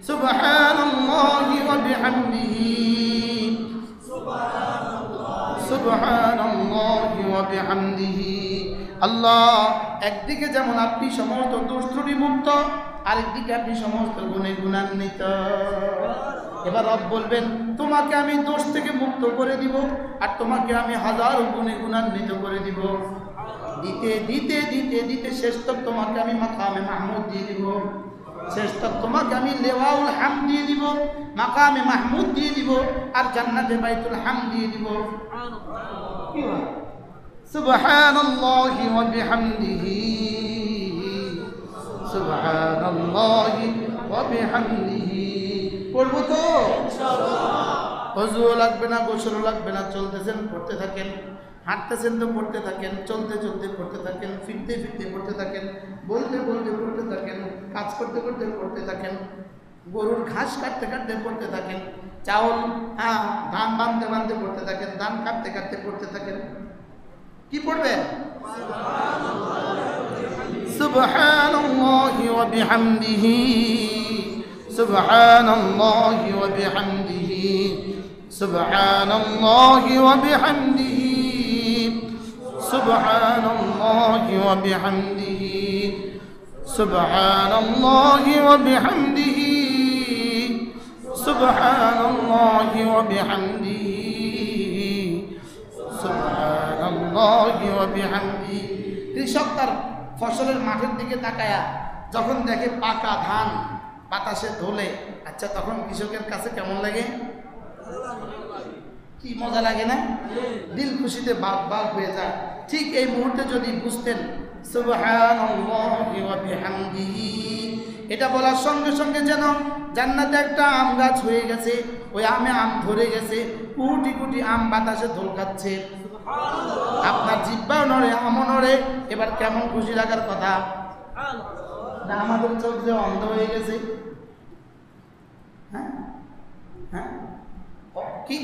সুবহানাল্লাহি ওয়া বিহামদিহি, সুবহানাল্লাহি ওয়া বিহামদিহি। আল্লাহ একদিকে যেমন আপনি সমস্ত দোষ ত্রুটি মুক্ত, আরেকদিকে আপনি সমস্ত গুণে গুণান্বিত। এবার রব বলবেন তোমাকে আমি দোষ থেকে মুক্ত করে দিব, আর তোমাকে আমি হাজারো গুণে গুণান্বিত করে দিব। দিতে দিতে দিতে দিতে শেষ তক তোমাকে আমি মাকামে মাহমুদ দিয়ে দিব, শেষ তক তোমাকে আমি লেওয়াউল হাম দিয়ে দিব, মাকামে মাহমুদ দিয়ে দিব, আর জান্নাতে বাইতুল হাম দিয়ে দিব। সুবহানাল্লাহি ওয়া বিহামদিহি, সুবহানাল্লাহি ওয়া বিহামদিহি। পড়বো তো ইনশাআল্লাহ। ওযু লাগবে না, গোসল লাগবে না, চলতেছেন পড়তে থাকেন, হাঁটতেছেন তো পড়তে থাকেন, চলতে চলতে পড়তে থাকেন, ফিরতে ফিরতে পড়তে থাকেন, বলতে বলতে পড়তে থাকেন, কাজ করতে করতে পড়তে থাকেন, গরুর ঘাস কাটতে কাটতে পড়তে থাকেন, চাউল ধান বাঁধতে বাঁধতে পড়তে থাকেন, ধান কাটতে কাটতে পড়তে থাকেন। কি পড়বেন? সুবহানাল্লাহি ওয়া বিহামদিহি, সুবহানাল্লাহি ওয়া বিহামদিহি, সুবহানাল্লাহি ওয়া বিহামদিহি, সুবহানাল্লাহি ওয়া বিহামদিহি, সুবহানাল্লাহি ওয়া বিহামদিহি, সুবহানাল্লাহি ওয়া বিহামদিহি, সুবহানাল্লাহি ওয়া বিহামদিহি। কৃষক তার ফসলের মাঠের দিকে তাকায়া যখন দেখে পাকা ধান বাতাসে দোলে, আচ্ছা তখন কৃষকের কাছে কেমন লাগে? কি মজা লাগে না? দিল খুশিতে বাগ বাগ হয়ে যায়। ঠিক এই মুহূর্তে যদি বুঝতেন সুবহানাল্লাহি ওয়া বিহামদিহি, এটা বলার সঙ্গে সঙ্গে যেন জান্নাতে একটা আম গাছ হয়ে গেছে, ওই আমে আম ধরে গেছে, কোটি কোটি আম বাতাসে দোল খাচ্ছে, আপনার জিহ্বাও নড়ে, আমও নড়ে। এবার কেমন খুশি লাগার কথা না? আমাদের চোখ যে অন্ধ হয়ে গেছে। হ্যাঁ হ্যাঁ, কি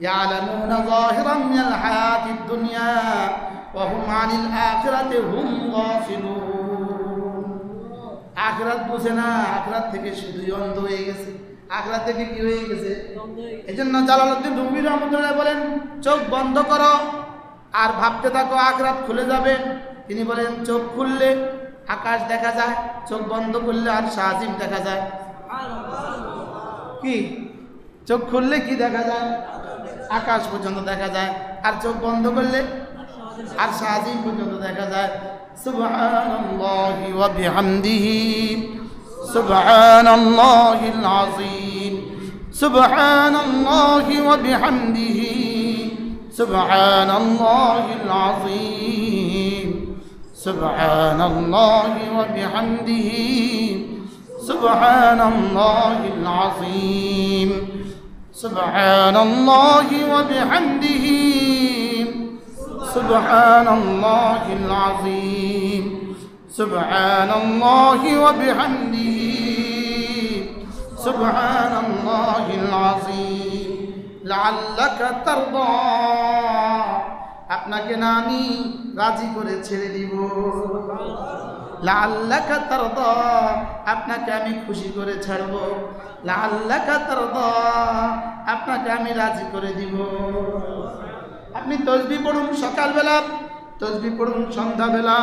ইয়ালামুনা যাহিরাম মিনাল হায়াতিদ দুনিয়া ওয়া হুম আনিল আখিরাতি হুম গাফিলুন। আখিরাত বুঝে না, আখিরাত থেকে শুধুই অন্ধ হয়ে গেছে। আখিরাত থেকে কি হয়ে গেছে? এজন্য জালালউদ্দিন রুমি রাহমাতুল্লাহ বলেন চোখ বন্ধ করো আর ভাবতে থাকো আখিরাত খুলে যাবে। তিনি বলেন চোখ খুললে আকাশ দেখা যায়, চোখ বন্ধ করলে আর শাহজিম দেখা যায়। কি চোখ খুললে কি দেখা যায়? আকাশ পর্যন্ত দেখা যায়, আর চোখ বন্ধ করলে আর শাহজিম পর্যন্ত দেখা যায়। সুবহানাল্লাহি ওয়া বিহামদিহি, সুবহানাল্লাহিল আযীম, সুবহানাল্লাহি ওয়া বিহামদিহি, সুবহানাল্লাহিল আযীম, সুবহানাল্লাহি ওয়া বিহামদিহি, সুবহানাল্লাহিল আযীম, সুবহানাল্লাহি ওয়া বিহামদিহি, সুবহানাল্লাহিল আযীম, সুবহানাল্লাহি ওয়া বিহামদিহি, সুবহানাল্লাহিল আযীম। লাআল্লাকা তারদা, আপনাকে না আমি রাজি করে ছেড়ে দিব। লাআল্লাকা তারদা, আপনাকে আমি খুশি করে ছাড়ব। লাআল্লাকা তারদা, আপনাকে আমি রাজি করে দিব। আপনি তাসবিহ পড়ুন সকালবেলা, তাসবিহ পড়ুন সন্ধ্যাবেলা,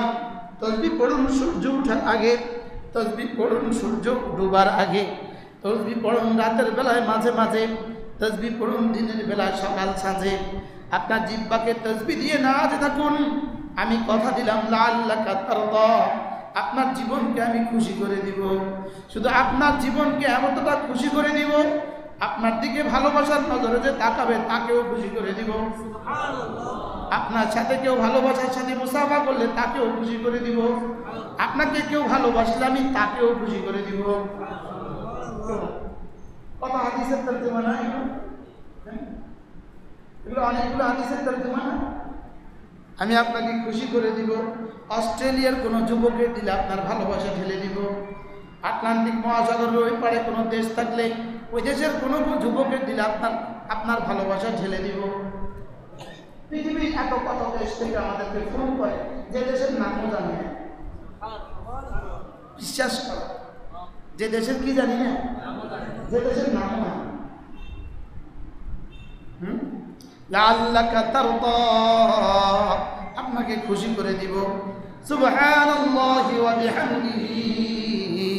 তাসবিহ পড়ুন সূর্য ওঠার আগে, তাসবিহ পড়ুন সূর্য ডুবার আগে, তাসবিহ পড়ুন রাতের বেলায় মাঝে মাঝে, তাসবিহ পড়ুন দিনের বেলায় সকাল সাঁঝে। আপনার জিহ্বাকে তাসবিহ দিয়ে নাচতে থাকুন। আমি কথা দিলাম লাআল্লাকা তারদা, আপনার জীবনকে আমি খুশি করে দিব। শুধু আপনার জীবনকে এমনটা খুশি করে দিব, আপনার দিকে ভালোবাসার নজরে যে তাকাবে তাকেও খুশি করে দিব। আপনার সাথে কেউ ভালোবাসার সাথে মুসাফা করলে তাকেও খুশি করে দিব। আপনাকে কেউ ভালোবাসলে আমি তাকেও খুশি করে দিব। কত হাদিসের তর্জমা না এগুলো, অনেকগুলো হাদিসের তর্জমা না। আমি আপনাকে খুশি করে দিব। অস্ট্রেলিয়ার কোনো যুবকের দিলে আপনার ভালোবাসা ঢেলে দিব। আটলান্টিক মহাসাগরের ওই পারে কোনো দেশ থাকলে ওই দেশের কোনো যুবকের দিলে আপনার ভালোবাসা ঢেলে দিব। পৃথিবীর এত কত দেশ থেকে আমাদেরকে ফোন করে, যে দেশের নামও জানি না। বিশ্বাস করো, যে দেশের কি জানি না, যে দেশের নামও না। লাআল্লাকা তারদা, আপনাকে খুশি করে দিব। সুবহানাল্লাহি ওয়া বিহামদিহি,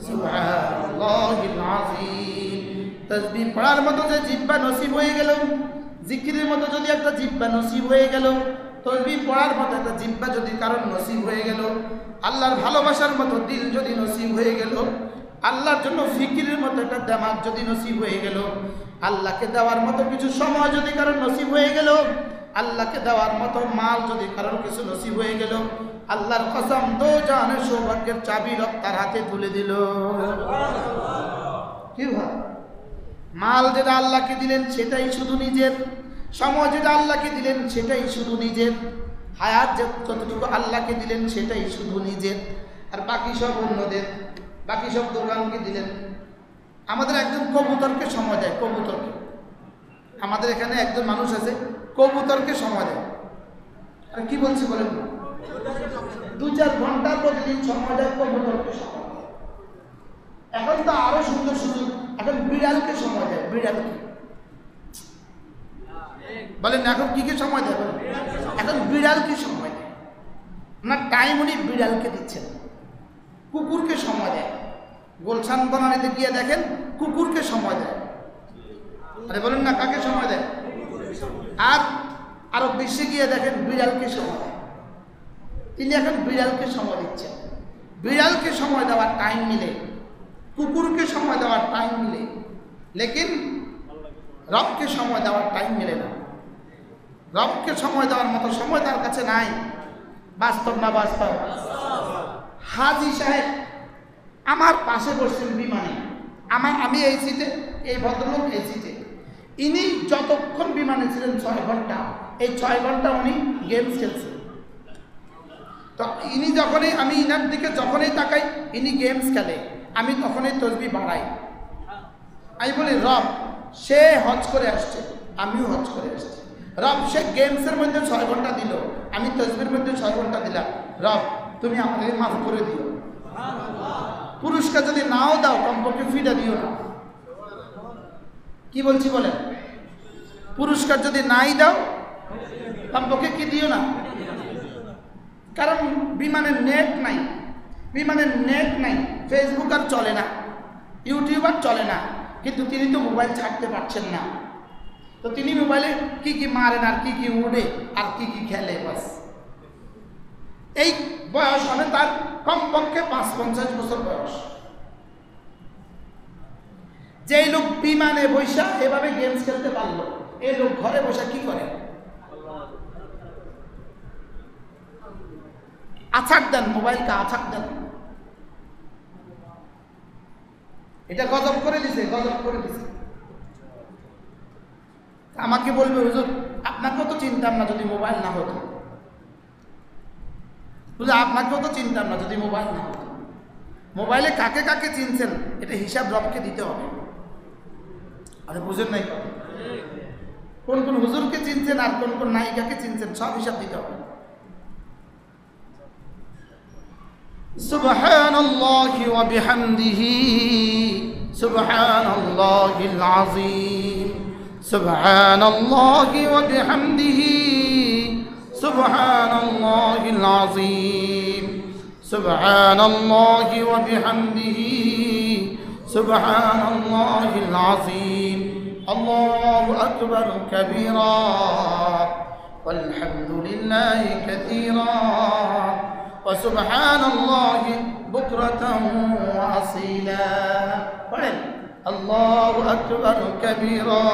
সুবহানাল্লাহিল আযীম। তাসবিহ পড়ার মতো যে জিহ্বা নসিব হয়ে গেল, জিকিরের মতো যদি একটা জিহ্বা নসিব হয়ে গেল, তাসবিহ পড়ার মতো একটা জিহ্বা যদি কারণ নসিব হয়ে গেল, আল্লাহর ভালোবাসার মতো দিল যদি নসিব হয়ে গেল, আল্লাহর জন্য ফিকিরের মতো একটা দিমাগ যদি নসিব হয়ে গেল, আল্লাহকে দেওয়ার মতো কিছু সময় যদি কারণ নসিব হয়ে গেল, আল্লাহকে দেওয়ার মতো মাল যদি কারণ কিছু নসিব হয়ে গেল, আল্লাহর কসম দো জাহানের সৌভাগ্যের চাবি রব তার হাতে তুলে দিল। কি ভাই, মাল যেটা আল্লাহকে দিলেন সেটাই শুধু নিজের, সময় যেটা আল্লাহকে দিলেন সেটাই শুধু নিজের, হায়াত যতটুকু আল্লাহকে দিলেন সেটাই শুধু নিজের, আর বাকি সব অন্যদের। বাকি সব দোকানকে দিলেন। আমাদের একজন কবুতরকে সময় দেয়, কবুতরকে। আমাদের এখানে একজন মানুষ আছে কবুতরকে সময় দেয়। আর কি বলছি বলেন, 2-4 ঘন্টা প্রতিদিন সময় দেয় কবুতরকে সময় দেয়। এখন তো আরো সুন্দর সুযোগ, এখন বিড়ালকে সময় দেয়। বিড়ালকে বলেন এখন কি সময় দেয়? এখন বিড়ালকে সময় দেয়। আপনার টাইম উনি বিড়ালকে দিচ্ছেন। কুকুরকে সময় দেয়। গোলশান বনানীতে গিয়ে দেখেন কুকুরকে সময় দেয়। আরে বলেন না, কাকে সময় দেয়? আর আরো বেশি গিয়ে দেখেন বিড়ালকে সময় দেয়। তিনি এখন বিড়ালকে সময় দিচ্ছেন। বিড়ালকে সময় দেওয়ার টাইম মিলে, কুকুরকে সময় দেওয়ার টাইম মিলে, লেকিন রবকে সময় দেওয়ার টাইম মিলে না। রবকে সময় দেওয়ার মতো সময় তার কাছে নাই। বাস্তব না বাস্তব? হাজি সাহেব আমার পাশে বসছেন বিমানে, আমি এই সিটে, এই ভদ্রলোক এই সিটে। ইনি যতক্ষণ বিমানে ছিলেন 6 ঘন্টা, এই 6 ঘন্টা উনি গেমস খেলছেন। তো ইনি যখনই, আমি ইনার দিকে যখনই তাকাই ইনি গেমস খেলে, আমি তখনই তসবিহ বাড়াই। আমি বলি রব সে হজ করে আসছে, আমিও হজ করে আসছি। রব সে গেমসের মধ্যে 6 ঘন্টা দিল, আমি তসবির মধ্যে 6 ঘন্টা দিলাম। রব তুমি আমাদের মাফ করে দিও। পুরস্কার যদি নাও দাও কমপক্ষে ফিটা দিও না। কি বলছি বলেন? পুরস্কার যদি নাই দাও কমপক্ষে কি দিও না। কারণ বিমানের নেট নাই, বিমানের নেট নাই, ফেসবুক আর চলে না, ইউটিউব আর চলে না, কিন্তু তিনি তো মোবাইল ছাড়তে পারছেন না। তো তিনি মোবাইলে কি কি মারেন আর কি কি উড়ে আর কি কি খেলে, বাস। এই বয়স মানে তার কমপক্ষে ৫-৫০ বছর বয়স। যেই লোক বিমানে বৈশা এভাবে গেমস খেলতে পারলো, এই লোক ঘরে বসে কি করে? আছাড় দেন, মোবাইলকে আছাড় দেন। এটা গজব করে দিছে, গজব করে দিছে। আমাকে বলবে হুজুর আপনাকেও তো চিনতাম না যদি মোবাইল না হতো। হুজুর আপনাকেও তো চিনতাম না যদি মোবাইল না হতো। মোবাইলে কাকে কাকে চিনছেন এটা হিসাব রবকে দিতে হবে। আরে বুঝেন নাই কথা? কোন কোন হুজুরকে চিনছেন আর কোন কোন নায়িকাকে চিনছেন সব হিসাব দিতে হবে। সুবহানাল্লাহি ওয়া বিহামদিহি সুবহানাল্লাহিল আযীম সুবহানাল্লাহি ওয়া বিহামদিহি সুবহানাল্লাহিল আযীম সুবহানাল্লাহি ওয়া বিহামদিহি সুবহানাল্লাহিল আযীম আল্লাহু আকবার কাবীরা ওয়ালহামদুলিল্লাহি কাসীরা وسبحان الله بكرة وأصيلا. الله أكبر كبيرا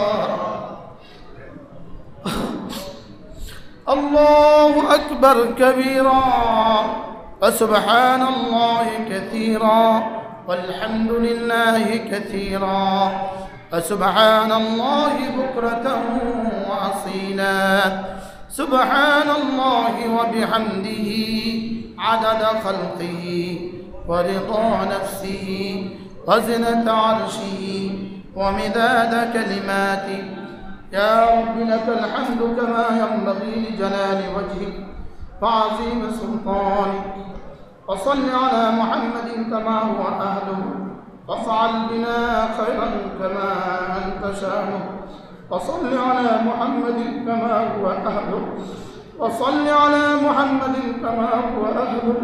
الله أكبر كبيرا وسبحان الله كثيرا والحمد لله كثيرا وسبحان الله بكرة وأصيلا. سبحان الله وبحمده عدد خلقه ورضا نفسه وزنة عرشه ومداد كلماته. يا رب لك الحمد كما ينبغي لجلال وجهك وعظيم سلطانك. وصل على محمد كما هو أهله وافعل بنا خيرا كما أنت شانه. وصل على محمد كما هو أهله وصل على محمد كما هو أهله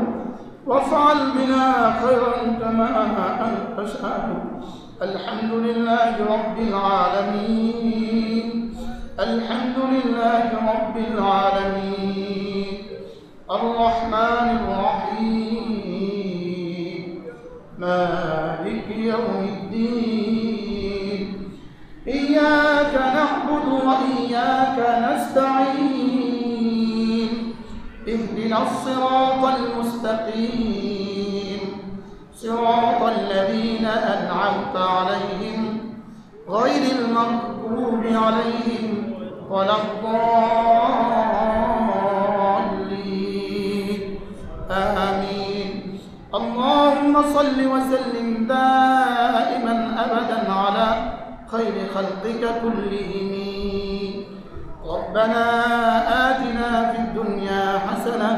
وافعل بنا خيرا كما أنت شانه. الحمد لله رب العالمين الحمد لله رب العالمين الرحمن الرحيم مالك يوم الدين إياك نعبد وإياك نستعين اهدنا الصراط المستقيم صراط الذين أنعمت عليهم غير المغضوب عليهم ولا الضالين آمين. اللهم صل وسلم دائما أبدا على خير خلقك كلهم. ربنا آتنا في الدنيا حسنة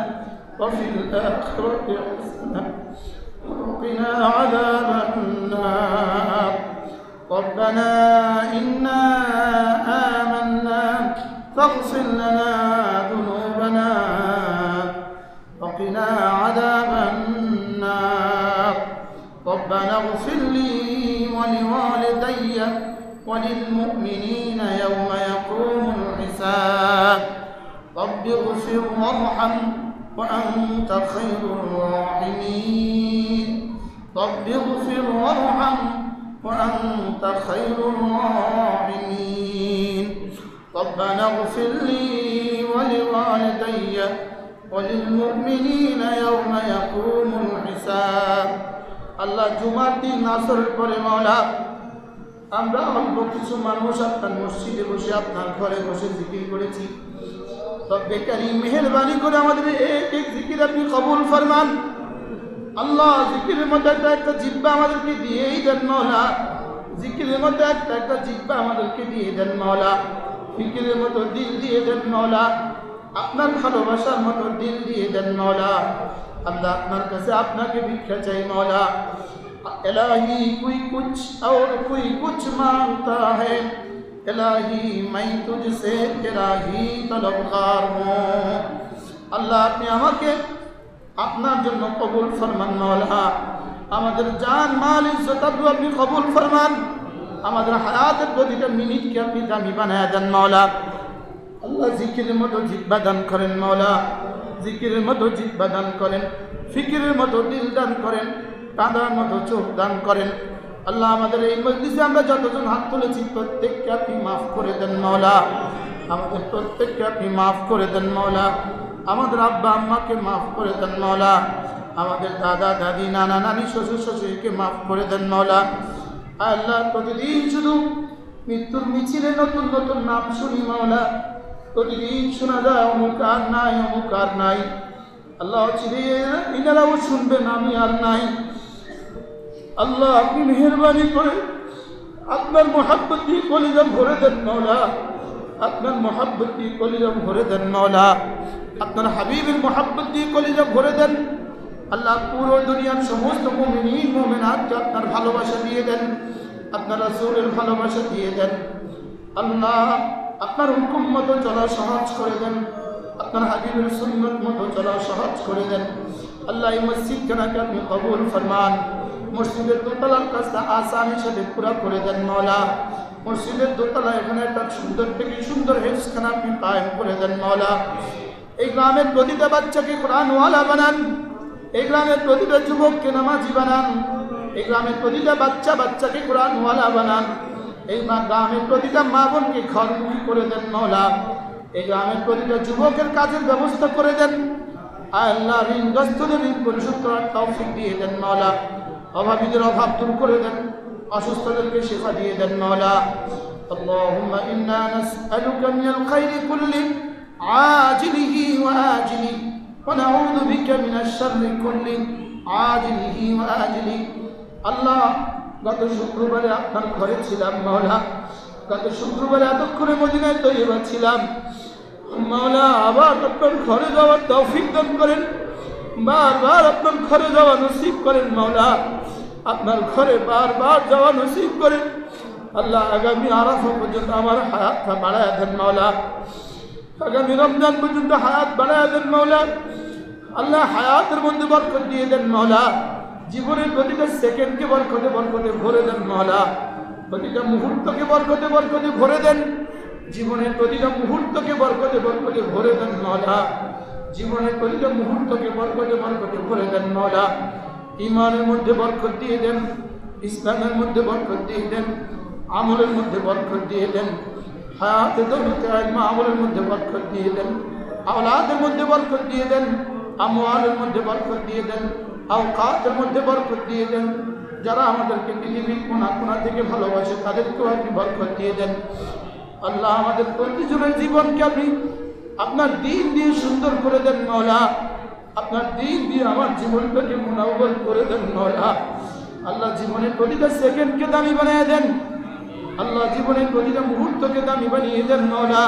وفي الآخرة حسنة وقنا عذاب النار. ربنا إنا آمنا فاغفر لنا ذنوبنا وقنا عذاب النار. ربنا اغفر لي ولوالدي وللمؤمنين يوم يقوم الحساب. رب اغفر وارحم وأنت خير الراحمين. رب اغفر وارحم وأنت خير الراحمين. ربنا اغفر لي ولوالدي وللمؤمنين يوم يقوم الحساب. আল্লাহ জুমার দিন আসরের পরে মাওলা আমরা অল্প কিছু মানুষ আপনার মসজিদে বসে আপনার ঘরে বসে জিকির করেছি। রব্বে কারীম মেহেরবানি করে আমাদের এক জিকির আপনি কবুল ফরমান। আল্লাহ জিকিরের মধ্যে একটা জিহ্বা আমাদেরকে দিয়েই দেন মাওলা। জিকিরের মধ্যে একটা জিহ্বা আমাদেরকে দিয়ে দেন মাওলা। ফিকিরের মতো দিল দিয়ে দেন মাওলা। আপনার ভালোবাসার মতো দিল দিয়ে দেন মাওলা। আমরা আপনার কাছে আপনাকে ভিক্ষা চাই মौला। इलाही कोई कुछ और कोई कुछ मांगता है, इलाही मैं तुझसे इलाही तलबगार हूँ। আল্লাহ আপনি আমাকে আপনার জন্য কবুল ফরমান মौला। আমাদের জান মাল ইজ্জত আপনি কবুল ফরমান। আমাদের হায়াতের প্রতিটা মিনিটকে আপনি দামি বানায় দেন মौला। আল্লাহ জিকিরের মতো জিহ্বা দান করেন মौला। জিকিরের মতো জিহ্বা দান করেন, ফিকিরের মতো দিল দান করেন, কাঁদার মতো চোখ দান করেন, আল্লাহ আমাদের এই মজলিসে আমরা যতজন হাত তুলেছি প্রত্যেককে আপনি মাফ করে দেন মাওলা, আমাদের প্রত্যেককে আপনি মাফ করে দেন মাওলা, আমাদের আব্বা আম্মাকে মাফ করে দেন মাওলা, আমাদের দাদা দাদি নানা নানি শ্বশুর শাশুড়িকে মাফ করে দেন মাওলা। আল্লাহ প্রতিদিন শুধু মৃত্যুর মিছিলে নতুন নতুন নাম শুনি মাওলা, প্রতিদিন শোনা যায় অমুক আর নাই, অমুক আর নাই। আল্লাহ চিরে ইনারাও শুনবেন, আমি আর নাই। আল্লাহ আপনি মেহরবানি করে আপনার মোহাব্বত দিয়ে কলিজা ভরে দেন মাওলা, আপনার মোহাব্বত দিয়ে কলিজা ভরে দেন মাওলা, আপনার হাবিবের মোহাব্বত দিয়ে কলিজা ভরে দেন। আল্লাহ পুরো দুনিয়ার সমস্ত মুমিনিন মুমিনাতকে আপনার ভালোবাসা দিয়ে দেন, আপনার রাসূলের ভালোবাসা দিয়ে দেন। আল্লাহ আপনার হুকুম মতো চলা সহজ করে দেন, আপনার হাবিবের সুন্নত মতো চলা সহজ করে দেন। আল্লাহ এই মসজিদখানাকে আপনি কবুল ফরমান, মসজিদের দোতলার কাজটা আসান হিসাবে পুরা করে দেন মাওলা। মসজিদের দোতলা এখানে একটা সুন্দর থেকে সুন্দর হেফজখানা আপনি কায়েম করে দেন মাওলা। এই গ্রামের প্রতিটা বাচ্চাকে কোরআনওয়ালা বানান, এই গ্রামের প্রতিটা যুবককে নামাজি বানান, এই গ্রামের প্রতিটা বাচ্চাকে কোরআনওয়ালা বানান। এই গ্রামের প্রতিটা মা বোনকে ঘরমুখী করে দেন মাওলা। এই গ্রামের প্রতিটা যুবকের কাজের ব্যবস্থা করে দেন। আল্লাহ ঋণগ্রস্তদের ঋণ পরিশোধ করার তৌফিক দিয়ে দেন মাওলা। অভাবীদের অভাব দূর করে দেন, অসুস্থদেরকে শিফা দিয়ে দেন মাওলা। আল্লাহুম্মা ইন্না নাসআলুকা মিনাল খায়রি কুল্লি আজিলিহি ওয়া আজিলিহি ওয়া নাউযু বিকা মিনাশ শাররি কুল্লি আজিলিহি ওয়া আজিলিহি। আল্লাহ গত শুক্রবারে আপনার ঘরে ছিলাম মাওলা, গত শুক্রবারে এতক্ষণে মদিনায় তৈয়বা ছিলাম মাওলা। আবার আপনার ঘরে যাওয়ার তৌফিক দান করেন, বারবার আপনার ঘরে যাওয়া নসিব করেন মাওলা, আপনার ঘরে বারবার যাওয়া নসিব করেন। আল্লাহ আগামী আরাফা পর্যন্ত আমার হায়াতটা বাড়ায় দেন মাওলা, আগামী রমজান পর্যন্ত হায়াত বাড়ায় দেন মাওলা। আল্লাহ হায়াতের মধ্যে বরকত দিয়ে দেন মাওলা, জীবনের প্রতিটা সেকেন্ডকে বরকতে বরকতে ভরে দেন মাওলা, প্রতিটা মুহূর্তকে বরকতে বরকতে ভরে দেন, জীবনের প্রতিটা মুহূর্তকে বরকতে বরকতে ভরে দেন মাওলা, জীবনের প্রতিটা মুহূর্তকে বরকতে বরকতে ভরে দেন মাওলা। ঈমানের মধ্যে বরকত দিয়ে দেন, ইসলামের মধ্যে বরকত দিয়ে দেন, আমলের মধ্যে বরকত দিয়ে দেন, হায়াতে দৌলতে ইলম আমলের মধ্যে বরকত দিয়ে দেন, আওলাদের মধ্যে বরকত দিয়ে দেন, আমওয়ালের মধ্যে বরকত দিয়ে দেন, আওকাতের মধ্যে বরকত দিয়ে দেন। যারা আমাদেরকে পৃথিবীর কোনা কোনা থেকে ভালোবাসে তাদেরকেও আপনি বরকত দিয়ে দেন। আল্লাহ আমাদের প্রতিজনের জীবনকে আপনি আপনার দিন দিয়ে সুন্দর করে দেন মাওলা, আপনার দিন দিয়ে আমার জীবনটাকে মুনাওয়ার করে দেন মাওলা। আল্লাহ জীবনের প্রতিটা সেকেন্ডকে দামি বানিয়ে দেন, আল্লাহ জীবনের প্রতিটা মুহূর্তকে দামি বানিয়ে দেন মাওলা।